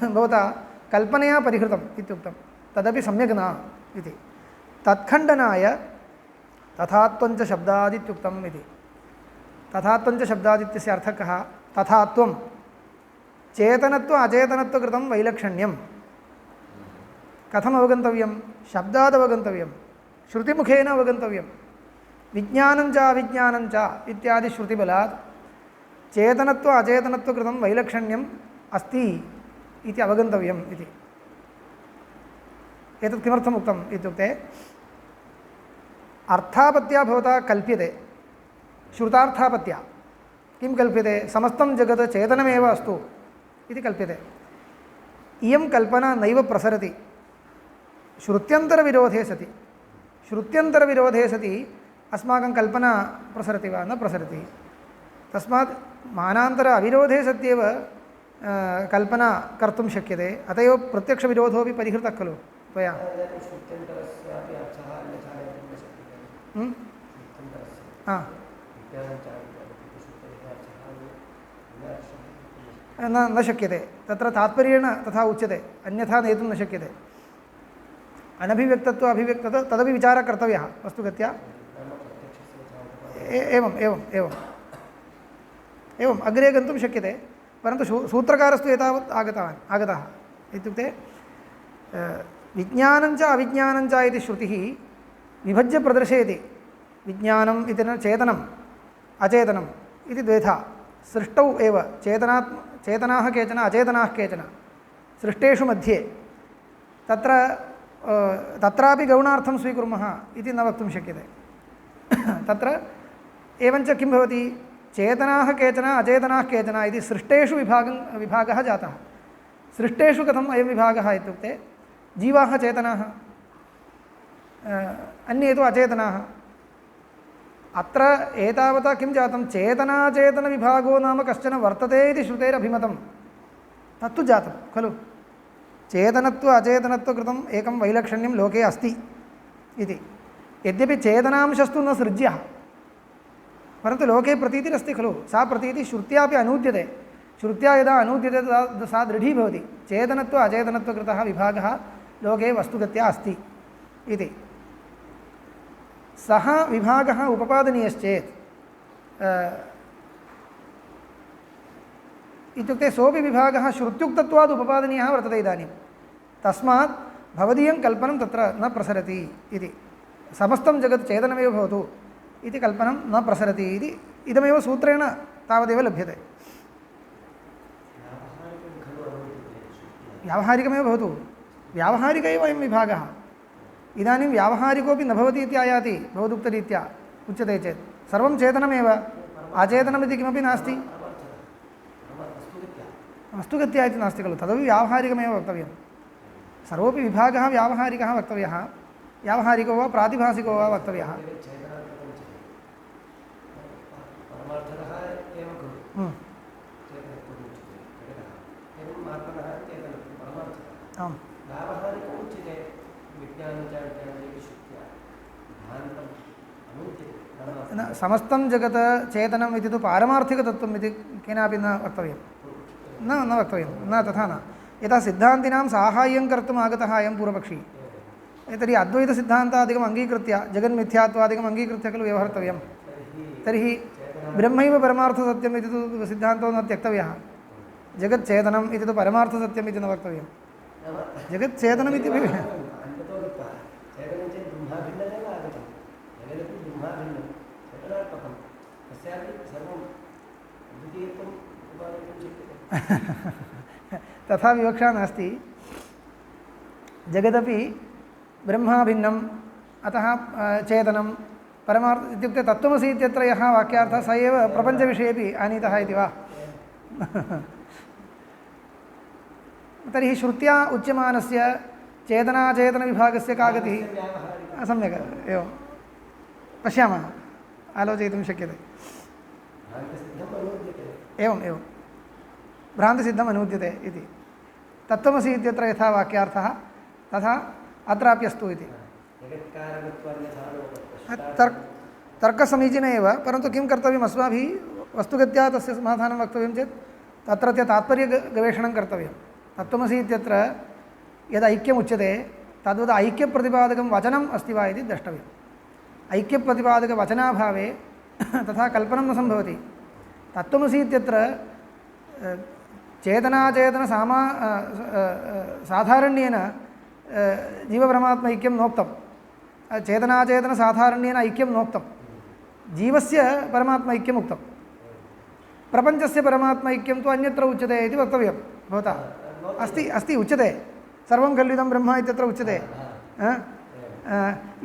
A: भवता कल्पनया परिहृतम् इत्युक्तं तदपि सम्यक् न इति। तत्खण्डनाय तथात्वञ्च शब्दादित्युक्तम् इति। तथात्वञ्च शब्दादित्यस्य अर्थः कः? तथात्वं चेतनत्व अचेतनत्वकृतं वैलक्षण्यं कथम् अवगन्तव्यं? शब्दाद् अवगन्तव्यं, श्रुतिमुखेन अवगन्तव्यं। विज्ञानं च अविज्ञानं च इत्यादि श्रुतिबलात् चेतनत्व अचेतनत्वकृतं वैलक्षण्यम् अस्ति इति अवगन्तव्यम् इति। एतत् किमर्थम् उक्तम् इत्युक्ते अर्थापत्या भवता कल्प्यते, श्रुतार्थापत्या किं कल्प्यते? समस्तं जगत् चेतनमेव अस्तु इति कल्प्यते। इयं कल्पना नैव प्रसरति श्रुत्यन्तरविरोधे सति। श्रुत्यन्तरविरोधे सति अस्माकं कल्पना प्रसरति वा? न प्रसरति। तस्मात् मानान्तर अविरोधे सत्येव कल्पना कर्तुं शक्यते। अत एव प्रत्यक्षविरोधोऽपि परिहृतः खलु त्वया। न शक्यते, तत्र तात्पर्येण तथा उच्यते, अन्यथा नेतुं न शक्यते। अनभिव्यक्तत्व अभिव्यक्तत्व तदपि विचारः कर्तव्यः वस्तुगत्या। एवम् एवम् एवम् एवम् अग्रे गन्तुं शक्यते, परन्तु सूत्रकारस्तु एतावत् आगतः इत्युक्ते विज्ञानं च अविज्ञानं च इति श्रुतिः विभज्य प्रदर्शयति। विज्ञानम् इति न चेतनम् अचेतनम् इति द्वेधा सृष्टौ एव चेतनाः केचन अचेतनाः केचन सृष्टेषु मध्ये तत्रापि गौणार्थं स्वीकुर्मः इति न वक्तुं शक्यते। तत्र एवञ्च किं भवति? चेतनाः केचन अचेतनाः केचन इति सृष्टेषु विभागः जातः। सृष्टेषु कथम् अयं विभागः इत्युक्ते जीवाः चेतनाः, अन्ये तु अचेतनाः। अत्र एतावता किं जातं? चेतनाचेतनविभागो नाम कश्चन वर्तते इति श्रुतेरभिमतं तत्तु जातं खलु। चेतनत्व अचेतनत्वकृतम् एकं वैलक्षण्यं लोके अस्ति इति। यद्यपि चेतनांशस्तु न सृज्यः, परन्तु लोके प्रतीतिरस्ति खलु। सा प्रतीतिः श्रुत्यापि अनूद्यते। श्रुत्या यदा अनूद्यते तदा सा दृढी भवति। चेतनत्व अचेतनत्वकृतः विभागः लोके वस्तुगत्या अस्ति इति। सः विभागः उपपादनीयश्चेत् इत्युक्ते सोऽपि विभागः श्रुत्युक्तत्वात् उपपादनीयः वर्तते इदानीं। तस्मात् भवदीयं कल्पनं तत्र न प्रसरति इति। समस्तं जगत् चेतनमेव भवतु इति कल्पनं न प्रसरति इति इदमेव सूत्रेण तावदेव लभ्यते। व्यावहारिकमेव भवतु, व्यावहारिक एव अयं विभागः। इदानीं व्यावहारिकोऽपि न भवति इति आयाति भवदुक्तरीत्या उच्यते चेत्। सर्वं चेतनमेव, अचेतनमिति किमपि नास्ति। वस्तुगत्या इति नास्ति खलु, तदपि व्यावहारिकमेव वक्तव्यं। सर्वोऽपि विभागः व्यावहारिकः वक्तव्यः, व्यावहारिको वा प्रातिभासिको वा वक्तव्यः। आम् न समस्तं जगत् चेतनम् इति तु पारमार्थिकतत्त्वम् इति केनापि न वक्तव्यं, न वक्तव्यं, न तथा न। यथा सिद्धान्तिनां साहाय्यं कर्तुम् आगतः अयं पूर्वपक्षी, तर्हि अद्वैतसिद्धान्तादिकम् अङ्गीकृत्य जगन्मिथ्यात्वादिकम् अङ्गीकृत्य खलु व्यवहर्तव्यं तर्हि ब्रह्मैव परमार्थसत्यम् इति तु सिद्धान्तो न त्यक्तव्यः जगच्चेतनम् इति तु परमार्थसत्यम् इति न वक्तव्यं जगच्चेतनमिति तथा विवक्षा नास्ति जगदपि ब्रह्मा भिन्नम् अतः चेतनं परमार्थ इत्युक्ते तत्त्वमसि इत्यत्र यः वाक्यार्थः स एव प्रपञ्चविषयेपि आनीतः इति वा तर्हि श्रुत्या उच्यमानस्य चेतनाचेतनविभागस्य का गतिः सम्यक् एवं पश्यामः आलोचयितुं शक्यते एवम् एवं भ्रान्तिसिद्धम् अनूद्यते इति तत्त्वमसि इत्यत्र यथा वाक्यार्थः तथा अत्राप्यस्तु इति तर्कसमीचीन एव परन्तु किं कर्तव्यम् अस्माभिः वस्तुगत्या तस्य समाधानं वक्तव्यं चेत् तत्रत्य तात्पर्यगवेषणं कर्तव्यं तत्त्वमसि इत्यत्र यद् ऐक्यमुच्यते तद्वद् ऐक्यप्रतिपादकं वचनम् अस्ति वा इति द्रष्टव्यम् ऐक्यप्रतिपादकवचनाभावे तथा कल्पनं न सम्भवति तत्त्वमसि इत्यत्र चेतनाचेतनसामा साधारण्येन जीवपरमात्मैक्यं नोक्तं चेतनाचेतनसाधारण्येन ऐक्यं नोक्तं जीवस्य परमात्मैक्यम् उक्तं प्रपञ्चस्य परमात्मैक्यं तु अन्यत्र उच्यते इति वक्तव्यं भवता अस्ति अस्ति उच्यते सर्वं खल्विदं ब्रह्म इत्यत्र उच्यते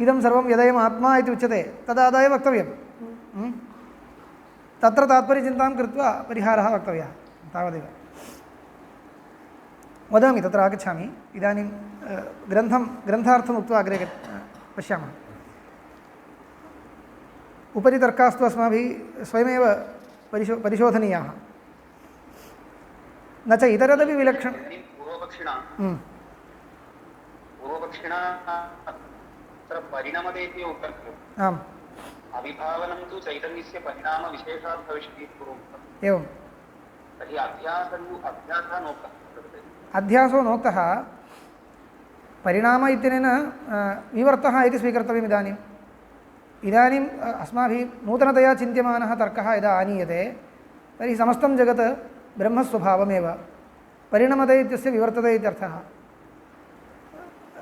A: इदं सर्वं यदयम् आत्मा इति उच्यते तदादाय वक्तव्यं तत्र तात्पर्यचिन्तां कृत्वा परिहारः वक्तव्यः तावदेव वदामि तत्र आगच्छामि इदानीं ग्रन्थार्थम् उक्त्वा अग्रे पश्यामः उपरि तर्कास्तु अस्माभिः स्वयमेव परिशोधनीयाः न च इतरदपि विलक्षण
B: पूर्वपक्षिणा परिणमदेति उक्तम्
A: आम्
B: अविभावनं तु चैतन्यस्य परिणामविशेषात् भविष्यति पूर्वोक्तम्
A: एवं
B: तर्हि अध्यासः नोक्तः
A: अध्यासो नोक्तः परिणाम इत्यनेन विवर्तः इति स्वीकर्तव्यम् इदानीम् अस्माभिः नूतनतया चिन्त्यमानः तर्कः यदा आनीयते तर्हि समस्तं जगत् ब्रह्मस्वभावमेव परिणमते इत्यस्य विवर्तते इत्यर्थः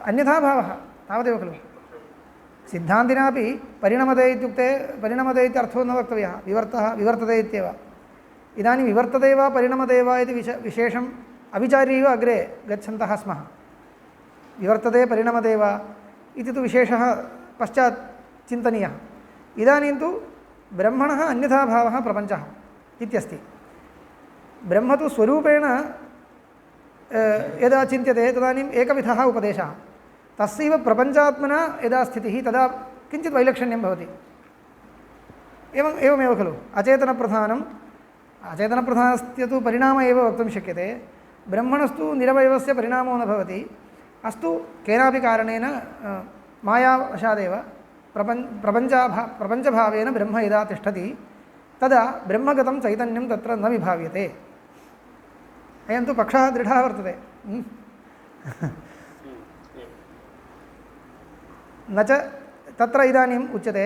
A: अन्यथा भावः तावदेव खलु सिद्धान्तिनापि परिणमते इत्युक्ते परिणमते इत्यर्थो न वक्तव्यः विवर्तते इत्येव इदानीं विवर्तते वा परिणमते वा इति विशेषम् अविचार्यैव अग्रे गच्छन्तः स्मः विवर्तते परिणमते वा इति तु विशेषः पश्चात् चिन्तनीयः इदानीं तु ब्रह्मणः अन्यथा भावः प्रपञ्चः इत्यस्ति ब्रह्म तु स्वरूपेण यदा चिन्त्यते तदानीम् एकविधः उपदेशः तस्यैव प्रपञ्चात्मना यदा स्थितिः तदा किञ्चित् वैलक्षण्यं भवति एवमेव खलु अचेतनप्रधानस्य तु परिणाम एव वक्तुं शक्यते ब्रह्मणस्तु निरवयवस्य परिणामो न भवति अस्तु केनापि कारणेन मायावशादेव प्रपञ्चभावेन ब्रह्म यदा तिष्ठति तदा ब्रह्मगतं चैतन्यं तत्र न विभाव्यते अयं तु पक्षः दृढः वर्तते न च तत्र इदानीम् उच्यते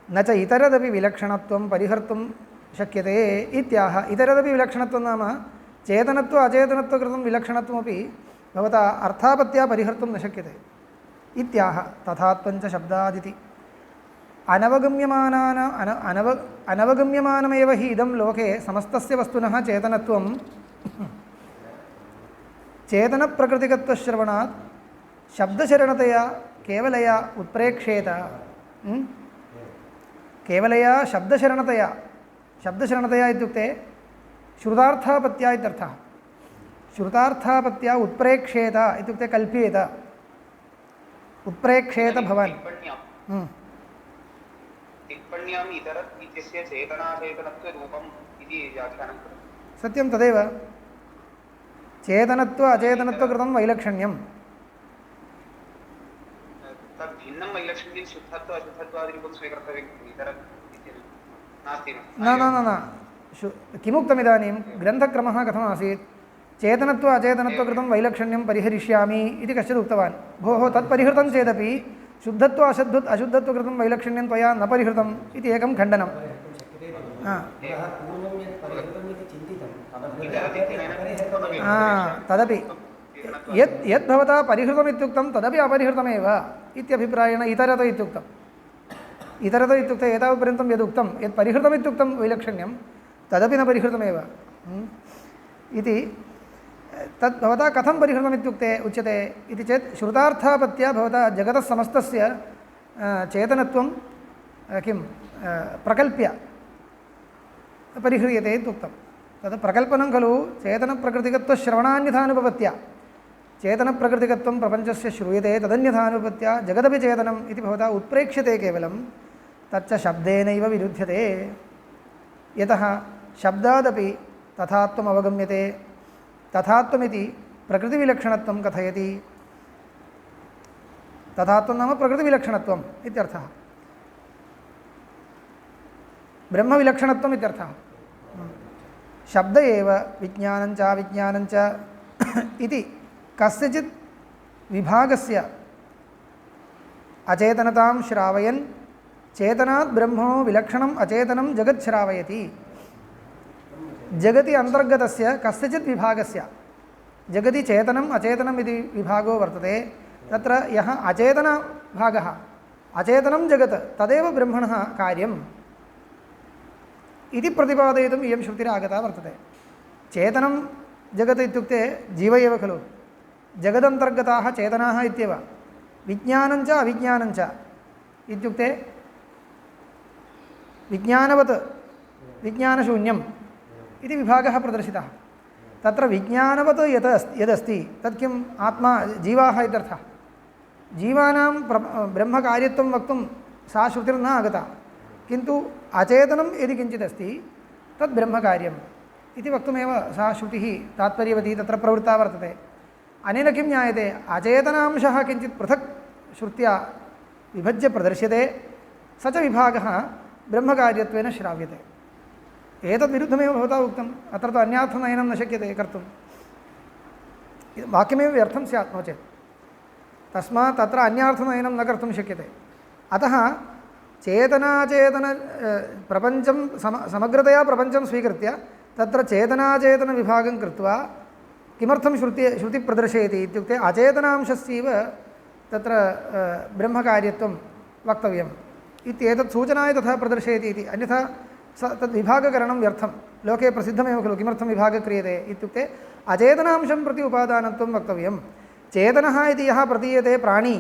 A: न च इतरदपि विलक्षणत्वं परिहर्तुं शक्यते इत्याह इतरदपि विलक्षणत्वं नाम चेतनत्व अचेतनत्वकृतं विलक्षणत्वमपि भवता अर्थापत्या परिहर्तुं न शक्यते इत्याह तथात्वञ्च शब्दादिति अनवगम्यमानमेव हि इदं लोके समस्तस्य वस्तुनः चेतनत्वं चेतनप्रकृतिकत्वश्रवणात् शब्दशरणतया केवलया उत्प्रेक्षेत केवलया शब्दशरणतया इत्युक्ते श्रुतार्थापत्या इत्यर्थः श्रुतार्थापत्या उत्प्रेक्षेत इत्युक्ते कल्प्येत उत्प्रेक्षेत भवान्
B: टिप्पण्याम् इतर इत्यस्य चेतनाचेतनत्वरूपम् इति व्याख्यानं
A: सत्यं तदेव चेतनत्व अचेतनत्वकृतं वैलक्षण्यं
B: तद् भिन्नं वैलक्षण्यं शुद्धत्व अशुद्धत्वादिरूपं स्वीकर्तव्यम् इतर नास्ति
A: न किमुक्तमिदानीं ग्रन्थक्रमः कथमासीत् चेतनत्व अचेतनत्वकृतं वैलक्षण्यं परिहरिष्यामि इति कश्चित् उक्तवान्। भोः तत् परिहृतं चेदपि शुद्धत्व अशुद्धत्वकृतं वैलक्षण्यं त्वया न परिहृतम् इति एकं खण्डनं। तदपि यद् भवता परिहृतमित्युक्तं तदपि अपरिहृतमेव इत्यभिप्रायेण इतरत इत्युक्तम्। इतरत इत्युक्ते एतावत्पर्यन्तं यदुक्तं यत् परिहृतमित्युक्तं वैलक्षण्यं तदपि न परिहृतमेव इति। तद् भवता कथं परिहृतमित्युक्ते उच्यते इति चेत् श्रुतार्थापत्या भवता जगतः समस्तस्य चेतनत्वं किं प्रकल्प्य परिह्रियते इत्युक्तं। तद् प्रकल्पनं खलु चेतनप्रकृतिकत्वश्रवणान्यथानुपपत्या चेतनप्रकृतिकत्वं प्रपञ्चस्य श्रूयते तदन्यथानुपत्या जगदपि चेतनम् इति भवता उत्प्रेक्ष्यते केवलं तच्च शब्देनैव विरुध्यते। यतः शब्दादपि तथात्वम् अवगम्यते। तथात्वमिति प्रकृतिविलक्षणत्वं कथयति। तथात्वं नाम प्रकृतिविलक्षणत्वम् इत्यर्थः। ब्रह्मविलक्षणत्वम् इत्यर्थः। शब्द एव विज्ञानञ्च अविज्ञानञ्च इति कस्यचित् विभागस्य अचेतनतां श्रावयन् चेतनात् ब्रह्मणो विलक्षणम् अचेतनं जगत् श्रावयति। जगति अन्तर्गतस्य कस्यचित् विभागस्य जगति चेतनम् अचेतनम् इति विभागो वर्तते। तत्र यः अचेतनभागः अचेतनं जगत् तदेव ब्रह्मणः कार्यम् इति प्रतिपादयितुम् इयं श्रुतिरागता वर्तते। चेतनं जगत् इत्युक्ते जीव एव खलु। जगदन्तर्गताः चेतनाः इत्येव। विज्ञानञ्च अविज्ञानञ्च इत्युक्ते विज्ञानवत् विज्ञानशून्यम् इति विभागः प्रदर्शितः। तत्र विज्ञानवत् यदस्ति तत् किम् आत्मा जीवाः इत्यर्थः। जीवानां ब्रह्मकार्यत्वं वक्तुं सा श्रुतिर्न आगता, किन्तु अचेतनं यदि किञ्चित् अस्ति तद् ब्रह्मकार्यम् इति वक्तुमेव सा श्रुतिः तात्पर्यवती तत्र प्रवृत्ता वर्तते। अनेन किं ज्ञायते, अचेतनांशः किञ्चित् पृथक् श्रुत्या विभज्य प्रदर्श्यते, स च विभागः ब्रह्मकार्यत्वेन श्राव्यते। एतद्विरुद्धमेव भवता उक्तम्। अत्र तु अन्यार्थनयनं न शक्यते कर्तुं, वाक्यमेव व्यर्थं स्यात् नो चेत्। तस्मात् तत्र अन्यार्थनयनं न कर्तुं शक्यते। अतः चेतनाचेतन प्रपञ्चं समग्रतया प्रपञ्चं स्वीकृत्य तत्र चेतनाचेतनविभागं कृत्वा किमर्थं श्रुति प्रदर्शयति इत्युक्ते अचेतनांशस्यैव तत्र ब्रह्मकार्यत्वं वक्तव्यम् इत्येतत् सूचनाय तथा प्रदर्शयति इति। अन्यथा तद्विभागकरणं व्यर्थं। लोके प्रसिद्धमेव खलु किमर्थं विभागः क्रियते इत्युक्ते अचेतनांशं प्रति उपादानत्वं वक्तव्यं। चेतनः इति यः प्रतीयते प्राणी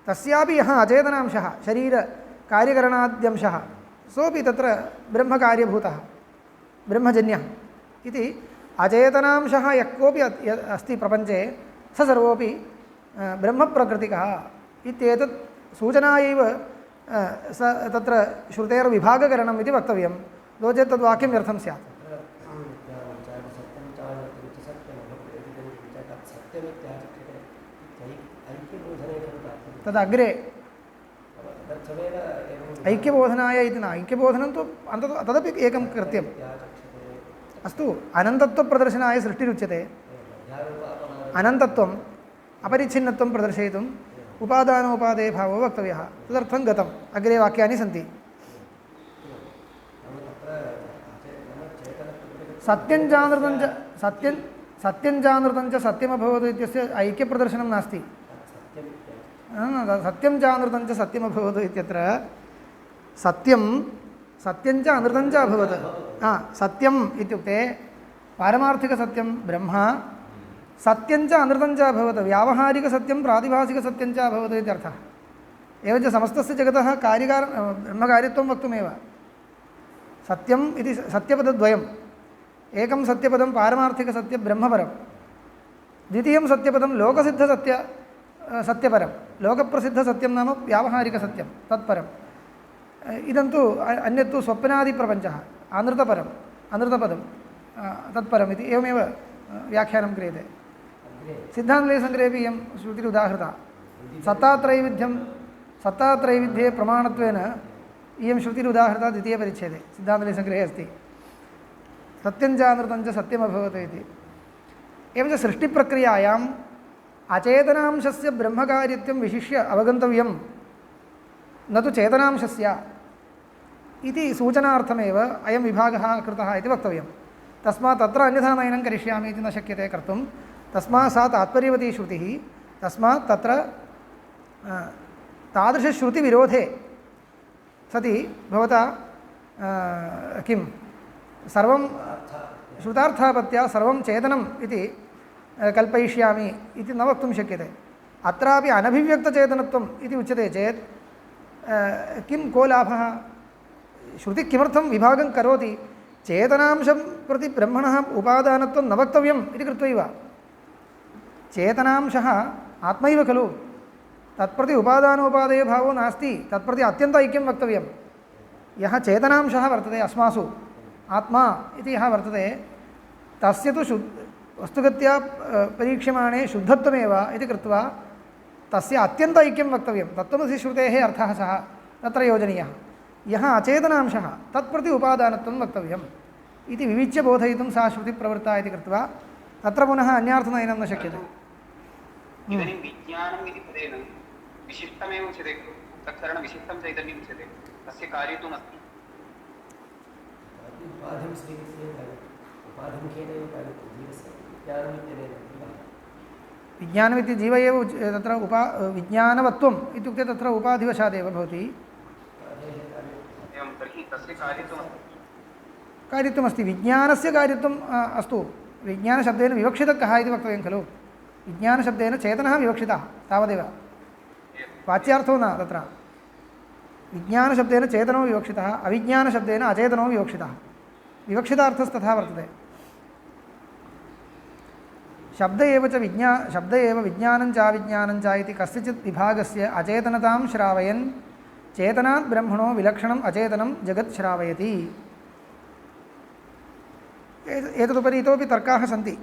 A: तस्यापि यः अचेतनांशः शरीरकार्यकरणाद्यंशः सोऽपि तत्र ब्रह्मकार्यभूतः ब्रह्मजन्यः इति। अचेतनांशः यः कोऽपि अस्ति प्रपञ्चे स सर्वोऽपि ब्रह्मप्रकृतिकः इत्येतत् सूचनायैव स तत्र श्रुतेर्विभागकरणम् इति वक्तव्यं। नो चेत् तद्वाक्यं व्यर्थं स्यात्। तदग्रे ऐक्यबोधनाय इति न। ऐक्यबोधनं तु अन्ततो तदपि एकं कृत्यम् अस्तु। अनन्तत्वप्रदर्शनाय सृष्टिरुच्यते। अनन्तत्वम् अपरिच्छिन्नत्वं प्रदर्शयितुम् उपादानोपादेय भावो वक्तव्यः। तदर्थं गतम्। अग्रे वाक्यानि सन्ति। सत्यञ्चानृतं च सत्यमभवत् इत्यस्य ऐक्यप्रदर्शनं नास्ति। सत्यं चानृतं च सत्यमभवत् इत्यत्र सत्यञ्च अनृतं च अभवत्। सत्यम् इत्युक्ते पारमार्थिकसत्यं ब्रह्म, सत्यञ्च अनृतं च अभवत् व्यावहारिकसत्यं प्रातिभासिकसत्यं च अभवत् इत्यर्थः। एवञ्च समस्तस्य जगतः ब्रह्मकार्यत्वं वक्तुमेव सत्यम् इति सत्यपदद्वयम्। एकं सत्यपदं पारमार्थिकसत्यब्रह्मपरं, द्वितीयं सत्यपदं सत्यपरं। लोकप्रसिद्धसत्यं नाम व्यावहारिकसत्यं तत्परम्। इदं तु अन्यत्तु स्वप्नादिप्रपञ्चः अनृतपदं तत्परम् इति एवमेव व्याख्यानं क्रियते। सिद्धान्तलेशसङ्ग्रहेपि इयं श्रुतिरुदाहृता। सत्तात्रैविध्ये प्रमाणत्वेन इयं श्रुतिरुदाहृता द्वितीयपरिच्छेदे सिद्धान्तलेशसङ्ग्रहे अस्ति। सत्यञ्चानृतं च सत्यमभवत् इति। एवं च सृष्टिप्रक्रियायाम् अचेतनांशस्य ब्रह्मकार्यत्वं विशिष्य अवगन्तव्यं न तु चेतनांशस्य इति सूचनार्थमेव अयं विभागः कृतः इति वक्तव्यं। तस्मात् तत्र अन्यथा नयनं करिष्यामि इति न शक्यते कर्तुं। तस्मात् सा तात्पर्यवती श्रुतिः। तस्मात् तत्र तादृशश्रुतिविरोधे सति भवता किं सर्वं श्रुतार्थापत्या सर्वं चेतनम् इति कल्पयिष्यामि इति न वक्तुं शक्यते। अत्रापि अनभिव्यक्तचेतनत्वम् इति उच्यते चेत् किं को लाभः? श्रुतिः किमर्थं विभागं करोति? चेतनांशं प्रति ब्रह्मणः उपादानत्वं न वक्तव्यम् इति कृत्वैव। चेतनांशः आत्मैव खलु, तत्प्रति उपादानोपादेय भावो नास्ति, तत्प्रति अत्यन्त ऐक्यं वक्तव्यं। यः चेतनांशः वर्तते अस्मासु, आत्मा इति यः वर्तते, तस्य तु वस्तुगत्या परीक्ष्यमाणे शुद्धत्वमेव इति कृत्वा तस्य अत्यन्त ऐक्यं वक्तव्यं। तत्त्वमसि श्रुतेः अर्थः सः तत्र योजनीयः। यः अचेतनांशः तत्प्रति उपादानत्वं वक्तव्यम् इति विविच्य बोधयितुं सा श्रुतिप्रवृत्ता इति कृत्वा तत्र पुनः अन्यार्थनयनं न शक्यते।
B: इदानीं विज्ञानम् इति पदेन विशिष्टमेव उच्यते खलु, तत्कारणं विशिष्टं चैतन्यम् उच्यते, तस्य कार्यत्वमस्ति।
A: विज्ञानमिति जीव एव तत्र विज्ञानवत्वम् इत्युक्ते तत्र उपाधिवशादेव भवति। कार्यत्वमस्ति, विज्ञानस्य कार्यत्वम् अस्तु। विज्ञानशब्देन विवक्षितः कः इति वक्तव्यं खलु। विज्ञानशब्देन चेतनः विवक्षितः तावदेव, वाच्यार्थो न। तत्र विज्ञानशब्देन चेतनो विवक्षितः, अविज्ञानशब्देन अचेतनो विवक्षितः। विवक्षितार्थस्तथा वर्तते। शब्द एव विज्ञानं चाविज्ञानं च इति कस्यचित् विभागस्य अचेतनतां श्रावयन् चेतनात् ब्रह्मणो विलक्षणम् अचेतनं जगत् श्रावयति। एतदुपरि इतोपि तर्काः सन्ति।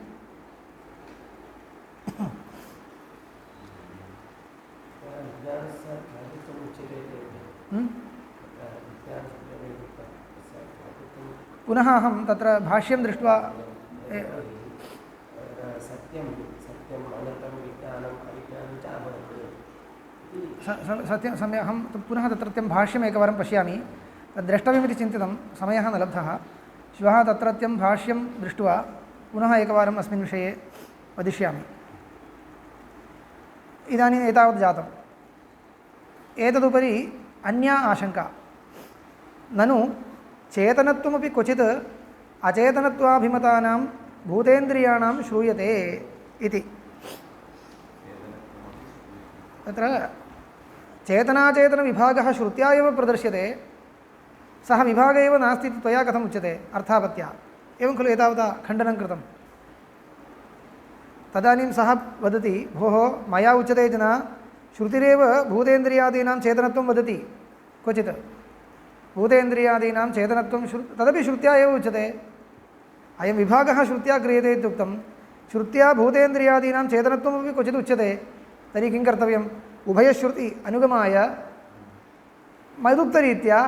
A: पुनः अहं तत्र भाष्यं दृष्ट्वा सत्यं सम्यक् अहं पुनः तत्रत्यं भाष्यम् एकवारं पश्यामि। तद् द्रष्टव्यमिति चिन्तितं, समयः न लब्धः। श्वः तत्रत्यं भाष्यं दृष्ट्वा पुनः एकवारम् अस्मिन् विषये वदिष्यामि। इदानीम् एतावत् जातम्। एतदुपरि अन्या आशङ्का, ननु चेतनत्वमपि क्वचित् अचेतनत्वाभिमतानां भूतेन्द्रियाणां श्रूयते इति। तत्र चेतनाचेतनविभागः श्रुत्या एव प्रदर्श्यते, सः विभाग एव नास्ति इति त्वया कथम् उच्यते अर्थापत्या? एवं खलु एतावता खण्डनं कृतं। तदानीं सः वदति, भोः मया उच्यते जना श्रुतिरेव भूतेन्द्रियादीनां चेतनत्वं वदति, क्वचित् भूतेन्द्रियादीनां चेतनत्वं तदपि श्रुत्या एव उच्यते। अयं विभागः श्रुत्या क्रियते इत्युक्तं, श्रुत्या भूतेन्द्रियादीनां चेतनत्वमपि क्वचित् उच्यते। तर्हि किं कर्तव्यम्? उभयश्रुति अनुगमाय मदुक्तरीत्या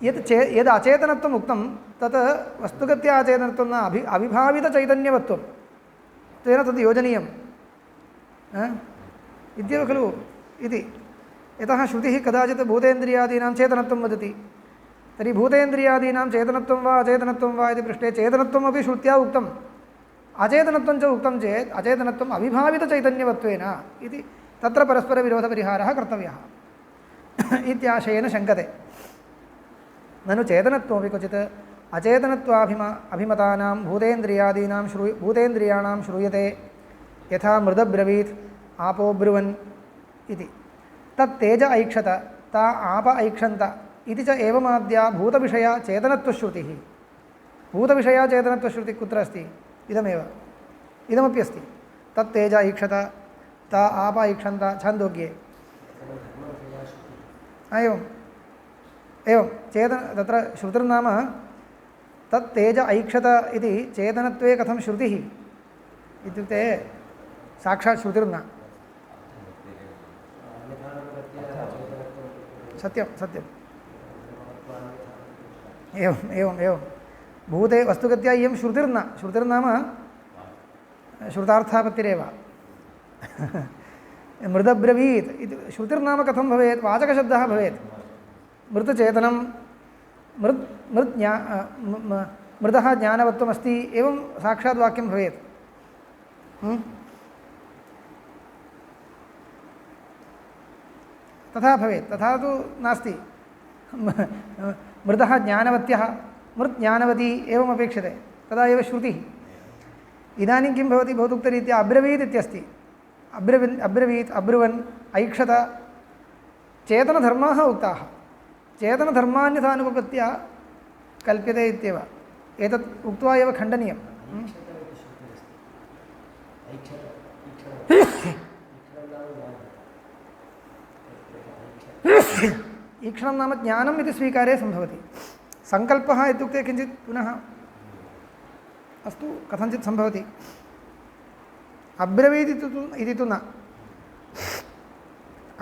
A: यद् अचेतनत्वम् उक्तं तत् वस्तुगत्या अचेतनत्वं न अविभावितचैतन्यवत्वं, तेन तद् योजनीयम् इत्येव खलु इति। यतः श्रुतिः कदाचित् भूतेन्द्रियादीनां चेतनत्वं वदति, तर्हि भूतेन्द्रियादीनां चेतनत्वं वा अचेतनत्वं वा इति पृष्टे चेतनत्वमपि श्रुत्या उक्तम्, अचेतनत्वं च उक्तं चेत् अचेतनत्वम् अविभावितचैतन्यवत्वेन इति तत्र परस्परविरोधपरिहारः कर्तव्यः इत्याशयेन शङ्कते। ननु चेतनत्वमपि क्वचित् अभिमतानां भूतेन्द्रियाणां श्रूयते, यथा मृदब्रवीत् आपो ब्रुवन् इति। तत् तेज ऐक्षत ता आप ऐक्षन्त इति च एवमाद्या भूतविषया चेतनत्वश्रुतिः। भूतविषया चेतनत्वश्रुतिः कुत्र अस्ति? इदमेव, इदमपि अस्ति। तत् तेज ऐक्षत ता आप ऐक्षन्त छान्दोग्ये। एवं तत्र श्रुतिर्नाम तत् तेज ऐक्षत इति चेतनत्वे कथं श्रुतिः इत्युक्ते साक्षात् श्रुतिर्न। सत्यं एवं भूते वस्तुगत्या इयं श्रुतिर्न। श्रुतिर्नाम श्रुतार्थापत्तिरेव मृदब्रवीत् इति श्रुतिर्नाम कथं भवेत् वाचकशब्दः भवेत् मृतचेतनं मृदः ज्ञानवत्वमस्ति एवं साक्षात् वाक्यं भवेत् तथा भवेत् तथा तु नास्ति मृदः ज्ञानवत्यः मृत् ज्ञानवती एवम् अपेक्षते तदा एव श्रुतिः इदानीं किं भवति भवदुक्तरीत्या अब्रवीत् इत्यस्ति अब्रवीत् अब्रुवन् ऐक्षत चेतनधर्माः उक्ताः चेतनधर्मान्यथानुपपत्या कल्प्यते इत्येव एतत् उक्त्वा एव खण्डनीयं ईक्षणं नाम ज्ञानम् इति स्वीकारे सम्भवति सङ्कल्पः इत्युक्ते किञ्चित् पुनः अस्तु कथञ्चित् सम्भवति अब्रवीत् इति तु न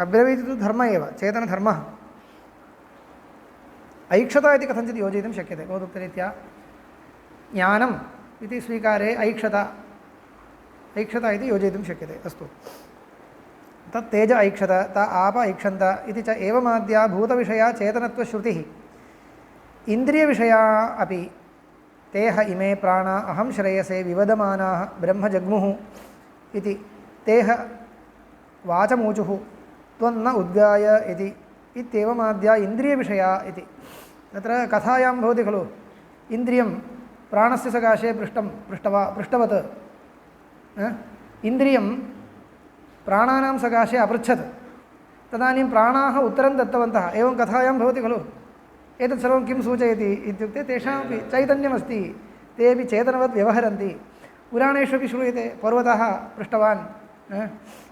A: अब्रवीत् तु धर्म एव चेतनधर्मः ऐक्षत इति कथञ्चित् योजयितुं शक्यते भवदुक्तरीत्या ज्ञानम् इति स्वीकारे ऐक्षत इति योजयितुं शक्यते अस्तु तत् तेज ऐक्षत त आप ऐक्षन्त इति च एवमाद्या भूतविषया चेतनत्वश्रुतिः इन्द्रियविषया अपि तेह इमे प्राणा अहं श्रेयसे विवदमानाः ब्रह्म जग्मुः इति तेह वाचमूचुः त्वन्न उद्गाय इति इत्येवमाद्या इन्द्रियविषया इति तत्र कथायां भवति खलु इन्द्रियं प्राणस्य सकाशे पृष्टवत् इन्द्रियं प्राणानां सकाशे अपृच्छत् तदानीं प्राणाः उत्तरं दत्तवन्तः एवं कथायां भवति खलु एतत् सर्वं किं सूचयति इत्युक्ते तेषामपि चैतन्यमस्ति तेपि चेतनवत् व्यवहरन्ति पुराणेषु अपि श्रूयते पर्वतः पृष्टवान्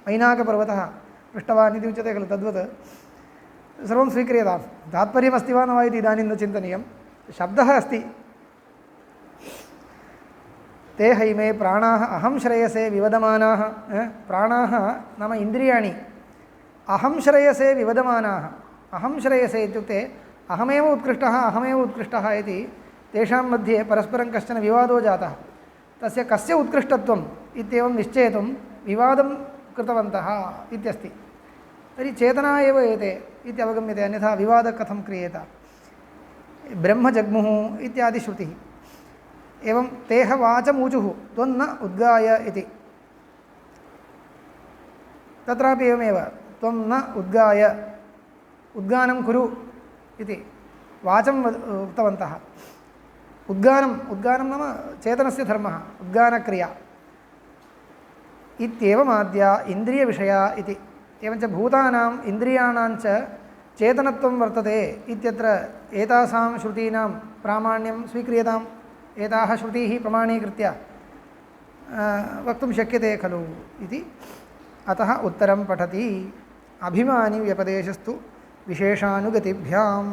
A: मैनाकपर्वतः पृष्टवान् इति उच्यते खलु तद्वत् सर्वं स्वीक्रियतां तात्पर्यमस्ति वा न वा इति इदानीं न चिन्तनीयं शब्दः अस्ति ते हैमे प्राणाः अहं श्रेयसे विवदमानाः प्राणाः नाम इन्द्रियाणि अहं श्रेयसे विवदमानाः अहं श्रेयसे इत्युक्ते अहमेव उत्कृष्टः इति तेषां मध्ये परस्परं कश्चन विवादो जातः तस्य कस्य उत्कृष्टत्वम् इत्येवं निश्चेतुं विवादं कृतवन्तः इत्यस्ति तर्हि चेतना एव एते इति अवगम्यते अन्यथा विवादः कथं क्रियेत ब्रह्मजग्मुः इत्यादि श्रुतिः एवं तेह वाचमूचुः त्वन्न उद्गाय इति तत्रापि एवमेव त्वं न उद्गाय उद्गानं कुरु इति वाचं उक्तवन्तः उद्गानं नाम चेतनस्य धर्मः उद्गानक्रिया इत्येवमाद्या इन्द्रियविषया इति एवञ्च भूतानाम् इन्द्रियाणाञ्च चेतनत्वं वर्तते इत्यत्र एतासां श्रुतीनां प्रामाण्यं स्वीक्रियताम् एताः श्रुतीः प्रमाणीकृत्य वक्तुं शक्यते खलु इति अतः उत्तरं पठति अभिमानी व्यपदेशस्तु विशेषानुगतिभ्यां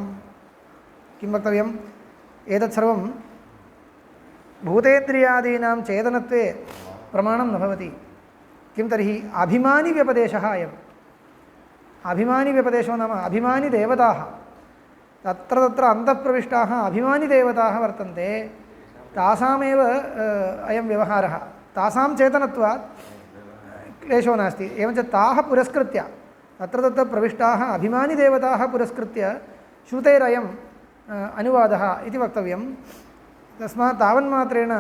A: किं वक्तव्यम् एतत् सर्वं भूतेन्द्रियादीनां चेतनत्वे प्रमाणं न भवति किं तर्हि अभिमानिव्यपदेशः अयम् अभिमानिव्यपदेशो नाम अभिमानिदेवताः तत्र अन्तःप्रविष्टाः अभिमानिदेवताः वर्तन्ते तासामेव अयं व्यवहारः तासां चेतनत्वात् क्लेशो नास्ति एवञ्च ताः पुरस्कृत्य तत्र प्रविष्टाः अभिमानिदेवताः पुरस्कृत्य श्रुतेरयम् अनुवादः इति वक्तव्यं तस्मात् तावन्मात्रेण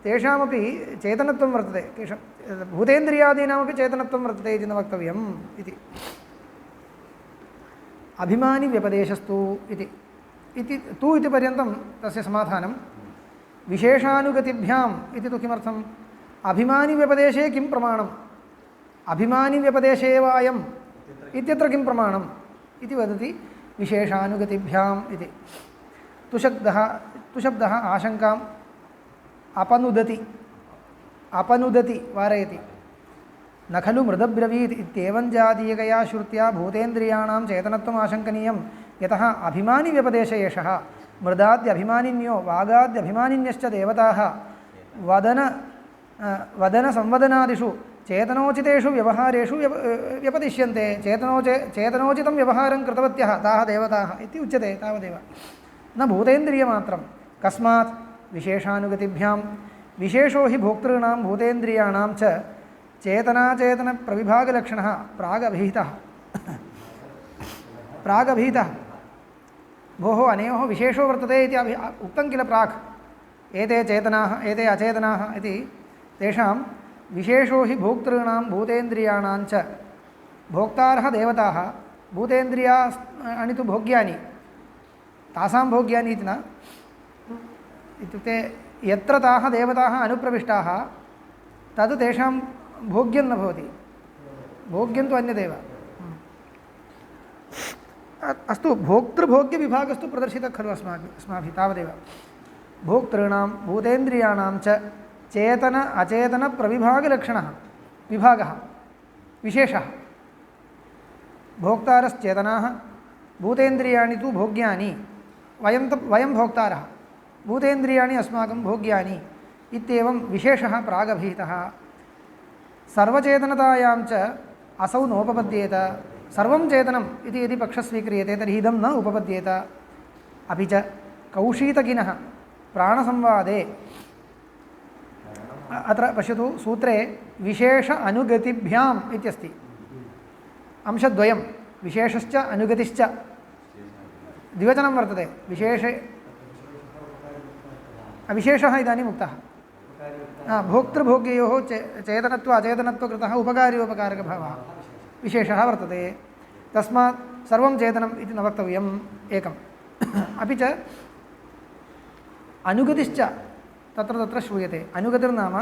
A: तेषामपि चेतनत्वं वर्तते तेषां भूतेन्द्रियादीनामपि चेतनत्वं वर्तते इति न वक्तव्यम् इति अभिमानिव्यपदेशस्तु इति तु इति पर्यन्तं तस्य समाधानं विशेषानुगतिभ्याम् इति तु किमर्थम् अभिमानिव्यपदेशे किं प्रमाणम् अभिमानिव्यपदेशे एव अयम् इत्यत्र किं प्रमाणम् इति वदति विशेषानुगतिभ्याम् इति तुशब्दः आशङ्काम् अपनुदति वारयति न खलु मृदब्रवीत् इत्येवं जातीयकया श्रुत्या भूतेन्द्रियाणां चेतनत्वम् आशङ्कनीयं यतः अभिमानिव्यपदेश एषः मृदाद्यभिमानिन्यो वागाद्यभिमानिन्यश्च देवताः वदनसंवदनादिषु चेतनोचितेषु व्यवहारेषु व्यपदिश्यन्ते चेतनोचितं व्यवहारं कृतवत्यः ताः देवताः इति उच्यते तावदेव न भूतेन्द्रियमात्रं कस्मात् विशेषानुगतिभ्यां विशेषो हि भोक्तॄणां भूतेन्द्रियाणां च चेतनाचेतनप्रविभागलक्षणः प्रागभीतः भोः अनयोः विशेषो वर्तते इति उक्तं किल प्राक् एते चेतनाः एते अचेतनाः इति तेषां विशेषो हि भोक्तॄणां भूतेन्द्रियाणां च भोक्तारः देवताः भूतेन्द्रियाणि तु भोग्यानि तासां भोग्यानि इति न इत्युक्ते यत्र ताः देवताः अनुप्रविष्टाः तद् तेषां भोग्यं न भवति भोग्यं तु अन्यदेव अस्तु भोक्तृभोग्यविभागस्तु प्रदर्शितः खलु अस्माभिः तावदेव भोक्तॄणां भूतेन्द्रियाणां च चेतन अचेतनप्रविभागलक्षणः विभागः विशेषः भोक्तारश्चेतनाः भूतेन्द्रियाणि तु भोग्यानि वयं भोक्तारः भूतेन्द्रियाणि अस्माकं भोग्यानि इत्येवं विशेषः प्रागभीतः सर्वचेतनतायां च असौ नोपपद्येत सर्वं चेतनम् इति यदि पक्षः स्वीक्रियते तर्हि इदं न उपपद्येत अपि च कौशीतकिनः प्राणसंवादे अत्र पश्यतु सूत्रे विशेष अनुगतिभ्याम् इत्यस्ति अंशद्वयं विशेषश्च अनुगतिश्च द्विवचनं वर्तते विशेषे विशेषः इदानीम् उक्तः भोक्तृभोग्ययोः चेतनत्व अचेतनत्वकृतः उपकार्योपकारकभावः विशेषः वर्तते तस्मात् सर्वं चेतनम् इति न वक्तव्यम् एकम् अपि च अनुगतिश्च तत्र तत्र श्रूयते अनुगतिर्नाम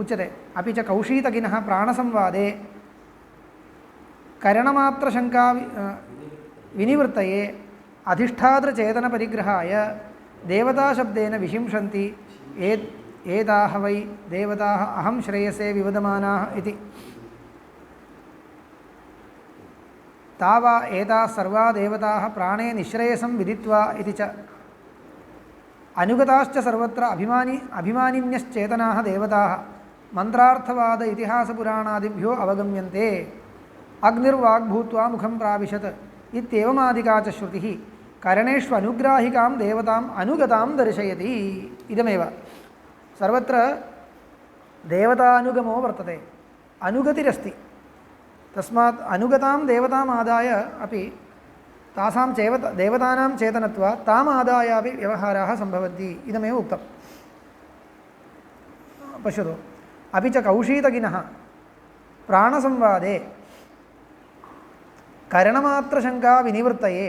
A: उच्यते अपि च कौशीतकिनः प्राणसंवादे करणमात्रशङ्का विनिवृत्तये अधिष्ठातृचेतनपरिग्रहाय देवताशब्देन विशिंशन्ति एताः वै देवताः अहं श्रेयसे विवदमानाः इति तावा एताः सर्वा देवताः प्राणे निःश्रेयसं विदित्वा इति च अनुगताश्च सर्वत्र अभिमानिन्यश्चेतनाः देवताः मन्त्रार्थवाद इतिहासपुराणादिभ्यो अवगम्यन्ते अग्निर्वाग्भूत्वा मुखं प्राविशत् इत्येवमादिका च श्रुतिः करणेषु अनुग्राहिकां देवताम् अनुगतां दर्शयति इदमेव सर्वत्र देवतानुगमो वर्तते अनुगतिरस्ति तस्मात् अनुगतां देवताम् आदाय अपि तासां देवतानां चेतनत्वात् ताम् आदाय अपि व्यवहाराः सम्भवन्ति इदमेव उक्तं पश्यतु अपि च कौशीतकिनः प्राणसंवादे करणमात्रशङ्का विनिवृत्तये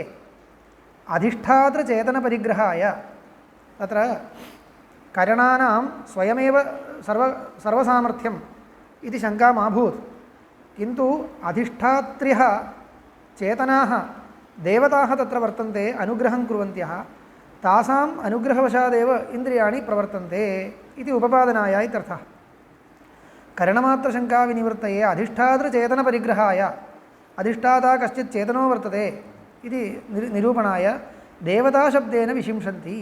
A: अधिष्ठातृचेतनपरिग्रहाय तत्र करणानां स्वयमेव सर्वसामर्थ्यम् इति शङ्का माभूत् किन्तु अधिष्ठात्र्यः चेतनाः देवताः तत्र वर्तन्ते अनुग्रहं कुर्वन्त्यः तासाम् अनुग्रहवशादेव इन्द्रियाणि प्रवर्तन्ते इति उपपादनाय इत्यर्थः करणमात्रशङ्का विनिवृत्तये अधिष्ठातृचेतनपरिग्रहाय अधिष्ठाता कश्चित् चेतनो वर्तते इति निरूपणाय देवताशब्देन विशिंशन्ति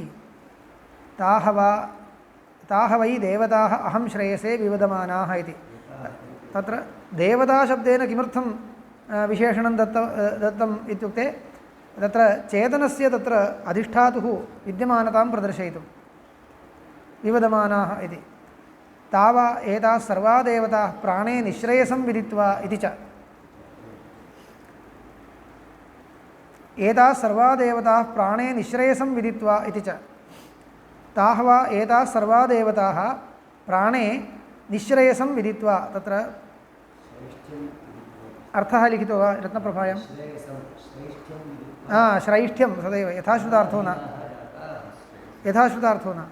A: ताः वै देवताः अहं श्रेयसे विवदमानाः इति तत्र देवताशब्देन किमर्थं विशेषणं दत्तम् इत्युक्ते तत्र चेतनस्य तत्र अधिष्ठातुः विद्यमानतां प्रदर्शयितुं विवदमानाः इति तावा एताः सर्वा देवताः प्राणे निःश्रेयसं विदित्वा इति च एताः सर्वा देवताः प्राणे निःश्रेयसं विदित्वा इति च ताः वा एताः सर्वा देवताः प्राणे निःश्रेयसं विदित्वा तत्र अर्थः लिखितो वा रत्नप्रभायां श्रैष्ठ्यं तदेव यथाश्रुतार्थो न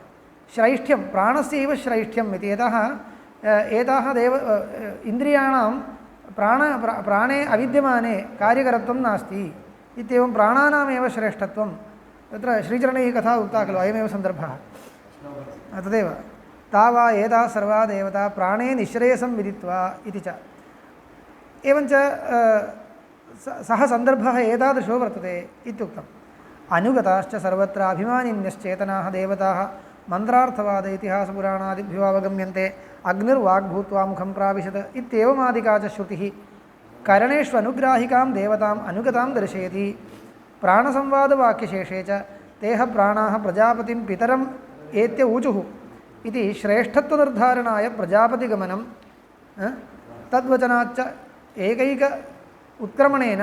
A: श्रैष्ठ्यं प्राणस्यैव श्रैष्ठ्यम् इति यतः एताः इन्द्रियाणां प्राणे अविद्यमाने कार्यकरत्वं नास्ति इत्येवं प्राणानामेव श्रेष्ठत्वं तत्र श्रीचरणैः कथा उक्ता खलु अयमेव सन्दर्भः तदेव तावा एताः सर्वा देवता प्राणे निःश्रेयसं विदित्वा इति च एवञ्च सः सन्दर्भः एतादृशो वर्तते इत्युक्तम् अनुगताश्च सर्वत्र अभिमानिन्यश्चेतनाः देवताः मन्त्रार्थवाद इतिहासपुराणादिभ्यो अवगम्यन्ते अग्निर्वाग्भूत्वा मुखं प्राविशत् इत्येवमादिका च श्रुतिः करणेषु अनुग्राहिकां देवताम् अनुगतां दर्शयति प्राणसंवादवाक्यशेषे च तेह प्राणाः प्रजापतिं पितरम् एत्य ऊचुः इति श्रेष्ठत्वनिर्धारणाय प्रजापतिगमनं तद्वचनाच्च एकैक उत्क्रमणेन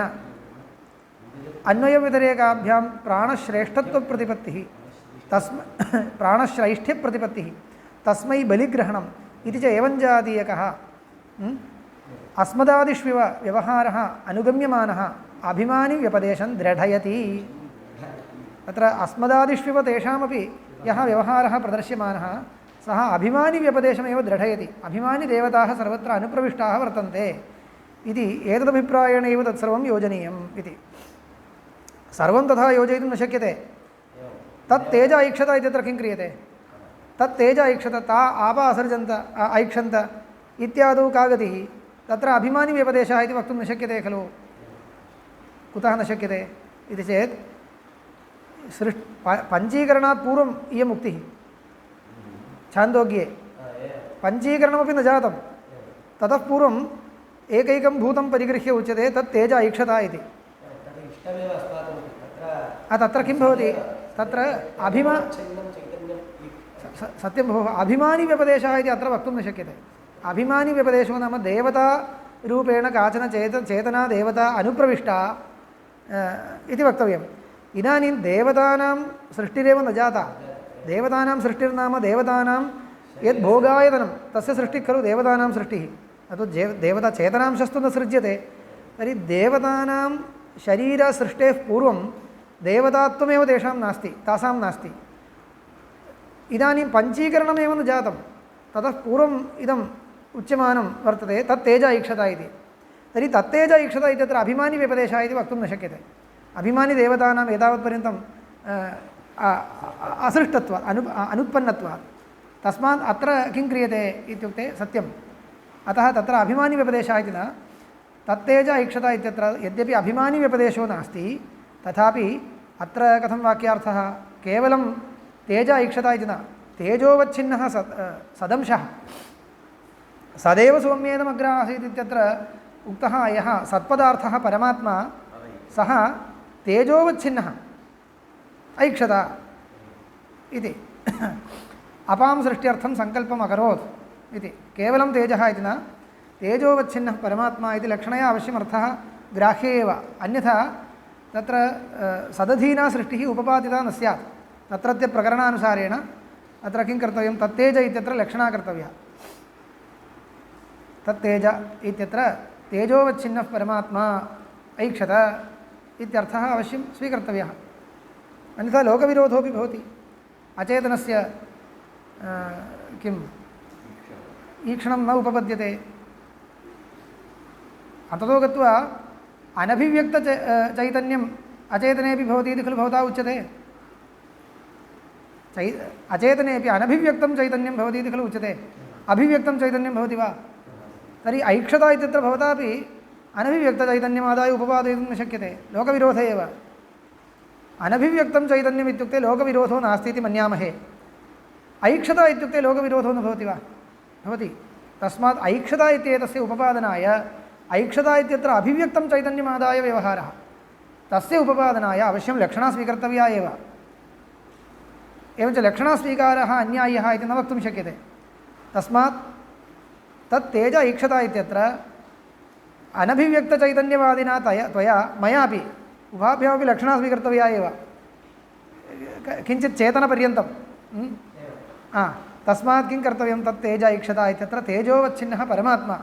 A: अन्वयव्यतिरेकाभ्यां प्राणश्रेष्ठत्वप्रतिपत्तिः प्राणश्रैष्ठ्यप्रतिपत्तिः तस्मै बलिग्रहणम् इति च एवं जातीयकः अस्मदादिष्विव व्यवहारः अनुगम्यमानः अभिमानि व्यपदेशं दृढयति। तत्र अस्मदादिष्विव तेषामपि यः व्यवहारः प्रदर्श्यमानः सः अभिमानिव्यपदेशमेव दृढयति। अभिमानिदेवताः सर्वत्र अनुप्रविष्टाः वर्तन्ते इति एतदभिप्रायेणैव तत्सर्वं योजनीयम् इति। सर्वं तथा योजयितुं न शक्यते। तत् तेज ऐक्षत इत्यत्र किं क्रियते? तत् तेज ऐक्षत ता आपा असृजन्त ऐक्षन्त इत्यादौ का गतिः? तत्र अभिमानिव्यपदेशः इति वक्तुं न शक्यते खलु। कुतः न शक्यते इति चेत् पञ्चीकरणात् पूर्वम् इयम् उक्तिः छान्दोग्ये। पञ्चीकरणमपि न जातं, ततः पूर्वम् एकैकं भूतं परिगृह्य उच्यते तत् तेज ऐक्षता इति। तत्र किं भवति? तत्र सत्यं भोः, अभिमानिव्यपदेशः इति अत्र वक्तुं न शक्यते। अभिमानिव्यपदेशो नाम देवतारूपेण काचन चेतना देवता अनुप्रविष्टा इति वक्तव्यम्। इदानीं देवतानां सृष्टिरेव न जाता। देवतानां सृष्टिर्नाम देवतानां यद् भोगायतनं तस्य सृष्टिः खलु देवतानां सृष्टिः। अतो देवता चेतनांशस्तु न सृज्यते। तर्हि देवतानां शरीरसृष्टेः पूर्वं देवतात्वमेव तेषां नास्ति, तासां नास्ति। इदानीं पञ्चीकरणमेव न जातं, ततः पूर्वम् इदम् उच्यमानं वर्तते तत् तेज ऐक्षता इति। तर्हि तत्तेज ऐक्षता इत्यत्र अभिमानिव्यपदेशः इति वक्तुं न शक्यते। अभिमानिदेवतानां एतावत्पर्यन्तं असृष्टत्वात् अनुत्पन्नत्वात्। तस्मात् अत्र किं क्रियते इत्युक्ते सत्यम्। अतः तत्र अभिमानिव्यपदेशः इति न, तत्तेज ऐक्षता इत्यत्र यद्यपि अभिमानिव्यपदेशो नास्ति तथापि अत्र कथं वाक्यार्थः? केवलं तेज ऐक्षता इति न, तेजोवच्छिन्नः सदंशः सदैव सौम्येदमग्र आसीत् इत्यत्र उक्तः यः सत्पदार्थः परमात्मा सः तेजोवच्छिन्नः ऐक्षता इति। अपां सृष्ट्यर्थं सङ्कल्पम् अकरोत् इति। केवलं तेजः इति न, तेजोवच्छिन्नः परमात्मा इति लक्षणया अवश्यम् अर्थः ग्राह्य एव। अन्यथा तत्र सदधीना सृष्टिः उपपादिता न स्यात्। तत्रत्य प्रकरणानुसारेण अत्र किं कर्तव्यं? तत्तेज इत्यत्र लक्षणा कर्तव्या। तत्तेज इत्यत्र तेजोवच्छिन्नः परमात्मा ऐक्षत इत्यर्थः अवश्यं स्वीकर्तव्यः। अन्यथा लोकविरोधोपि भवति। अचेतनस्य किम् ईक्षणं न उपपद्यते। अततो गत्वा अनभिव्यक्तचैतन्यम् अचेतनेपि भवति इति खलु भवता उच्यते। अचेतनेपि अनभिव्यक्तं चैतन्यं भवति इति खलु उच्यते। अभिव्यक्तं चैतन्यं भवति वा? तर्हि ऐक्षता इत्यत्र भवतापि अनभिव्यक्तचैतन्यमादाय उपपादयितुं न शक्यते, लोकविरोधः एव। अनभिव्यक्तं चैतन्यम् इत्युक्ते लोकविरोधो नास्ति इति मन्यामहे। ऐक्षता इत्युक्ते लोकविरोधो न भवति वा? भवति। तस्मात् ऐक्षता इत्येतस्य उपपादनाय ऐक्षता इत्यत्र अभिव्यक्तं चैतन्यमादाय व्यवहारः, तस्य उपपादनाय अवश्यं लक्षणा स्वीकर्तव्या एव। एवञ्च लक्षणास्वीकारः अन्याय्यः इति न वक्तुं शक्यते। तस्मात् तत् तेज ऐक्षता इत्यत्र अनभिव्यक्तचैतन्यवादिना त्वया मयापि उभाभ्यामपि लक्षणा स्वीकर्तव्या एव, किञ्चित् चेतनपर्यन्तं। तस्मात् किं कर्तव्यं? तत् तेज ऐक्षता इत्यत्र तेजोवच्छिन्नः परमात्मा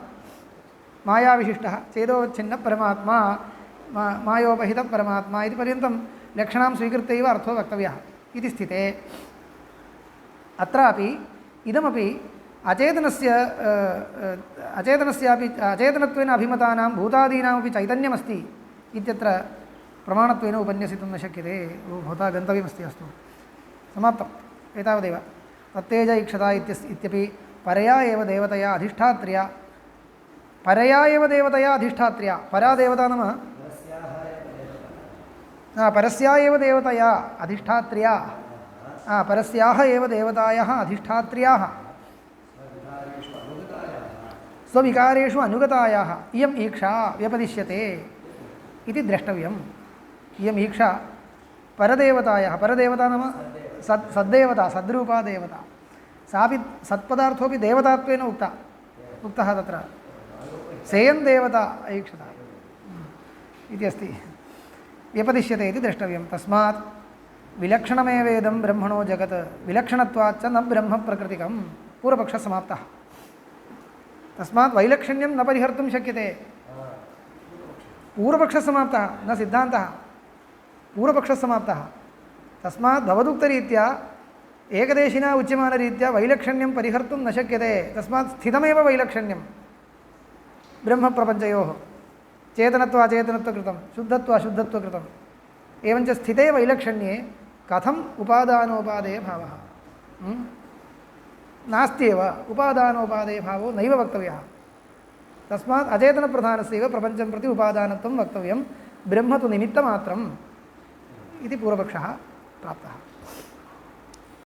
A: मायाविशिष्टः चेदोवच्छिन्नः परमात्मा मायोपहितः परमात्मा इति पर्यन्तं लक्षणां स्वीकृत्य एव अर्थो वक्तव्यः इति स्थिते अत्रापि इदमपि अचेतनस्यापि अचेतनत्वेन अभिमतानां भूतादीनामपि चैतन्यमस्ति इत्यत्र प्रमाणत्वेन उपन्यसितुं न शक्यते। भवता गन्तव्यमस्ति। अस्तु, समाप्तम्। एतावदेव। तत्तेज ऐक्षता इत्यपि परया एव देवतया अधिष्ठात्र्या, परया एव देवतया अधिष्ठात्र्या, परा देवता नाम परस्या एव देवतया अधिष्ठात्र्या, परस्याः एव देवतायाः अधिष्ठात्र्याः स्वविकारेषु अनुगतायाः इयम् ईक्षा व्यपदिश्यते इति द्रष्टव्यम्। इयम् ईक्षा परदेवतायाः, परदेवता नाम सद्देवता, सद्रूपा देवता, सापि सत्पदार्थोपि देवतात्वेन उक्तः तत्र सेयं देवता ऐक्षता इति अस्ति व्यपदिश्यते इति द्रष्टव्यं। तस्मात् विलक्षणमेवेदं ब्रह्मणो जगत् विलक्षणत्वाच्च न ब्रह्म प्रकृतिकं पूर्वपक्षः समाप्तः। तस्मात् वैलक्षण्यं न परिहर्तुं शक्यते। पूर्वपक्षः समाप्तः न सिद्धान्तः, पूर्वपक्षः समाप्तः। तस्मात् भवदुक्तरीत्या एकदेशिना उच्यमानरीत्या वैलक्षण्यं परिहर्तुं न शक्यते। तस्मात् स्थितमेव वैलक्षण्यं ब्रह्मप्रपञ्चयोः चेतनत्वाचेतनत्वकृतं शुद्धत्वाशुद्धत्वकृतम् एवञ्च स्थिते वैलक्षण्ये कथम् उपादानोपादेयभावः नास्त्येव। उपादानोपादेयभावो नैव वक्तव्यः। तस्मात् अचेतनप्रधानस्यैव प्रपञ्चं प्रति उपादानत्वं वक्तव्यं। ब्रह्म तु निमित्तमात्रम् इति पूर्वपक्षः प्राप्तः।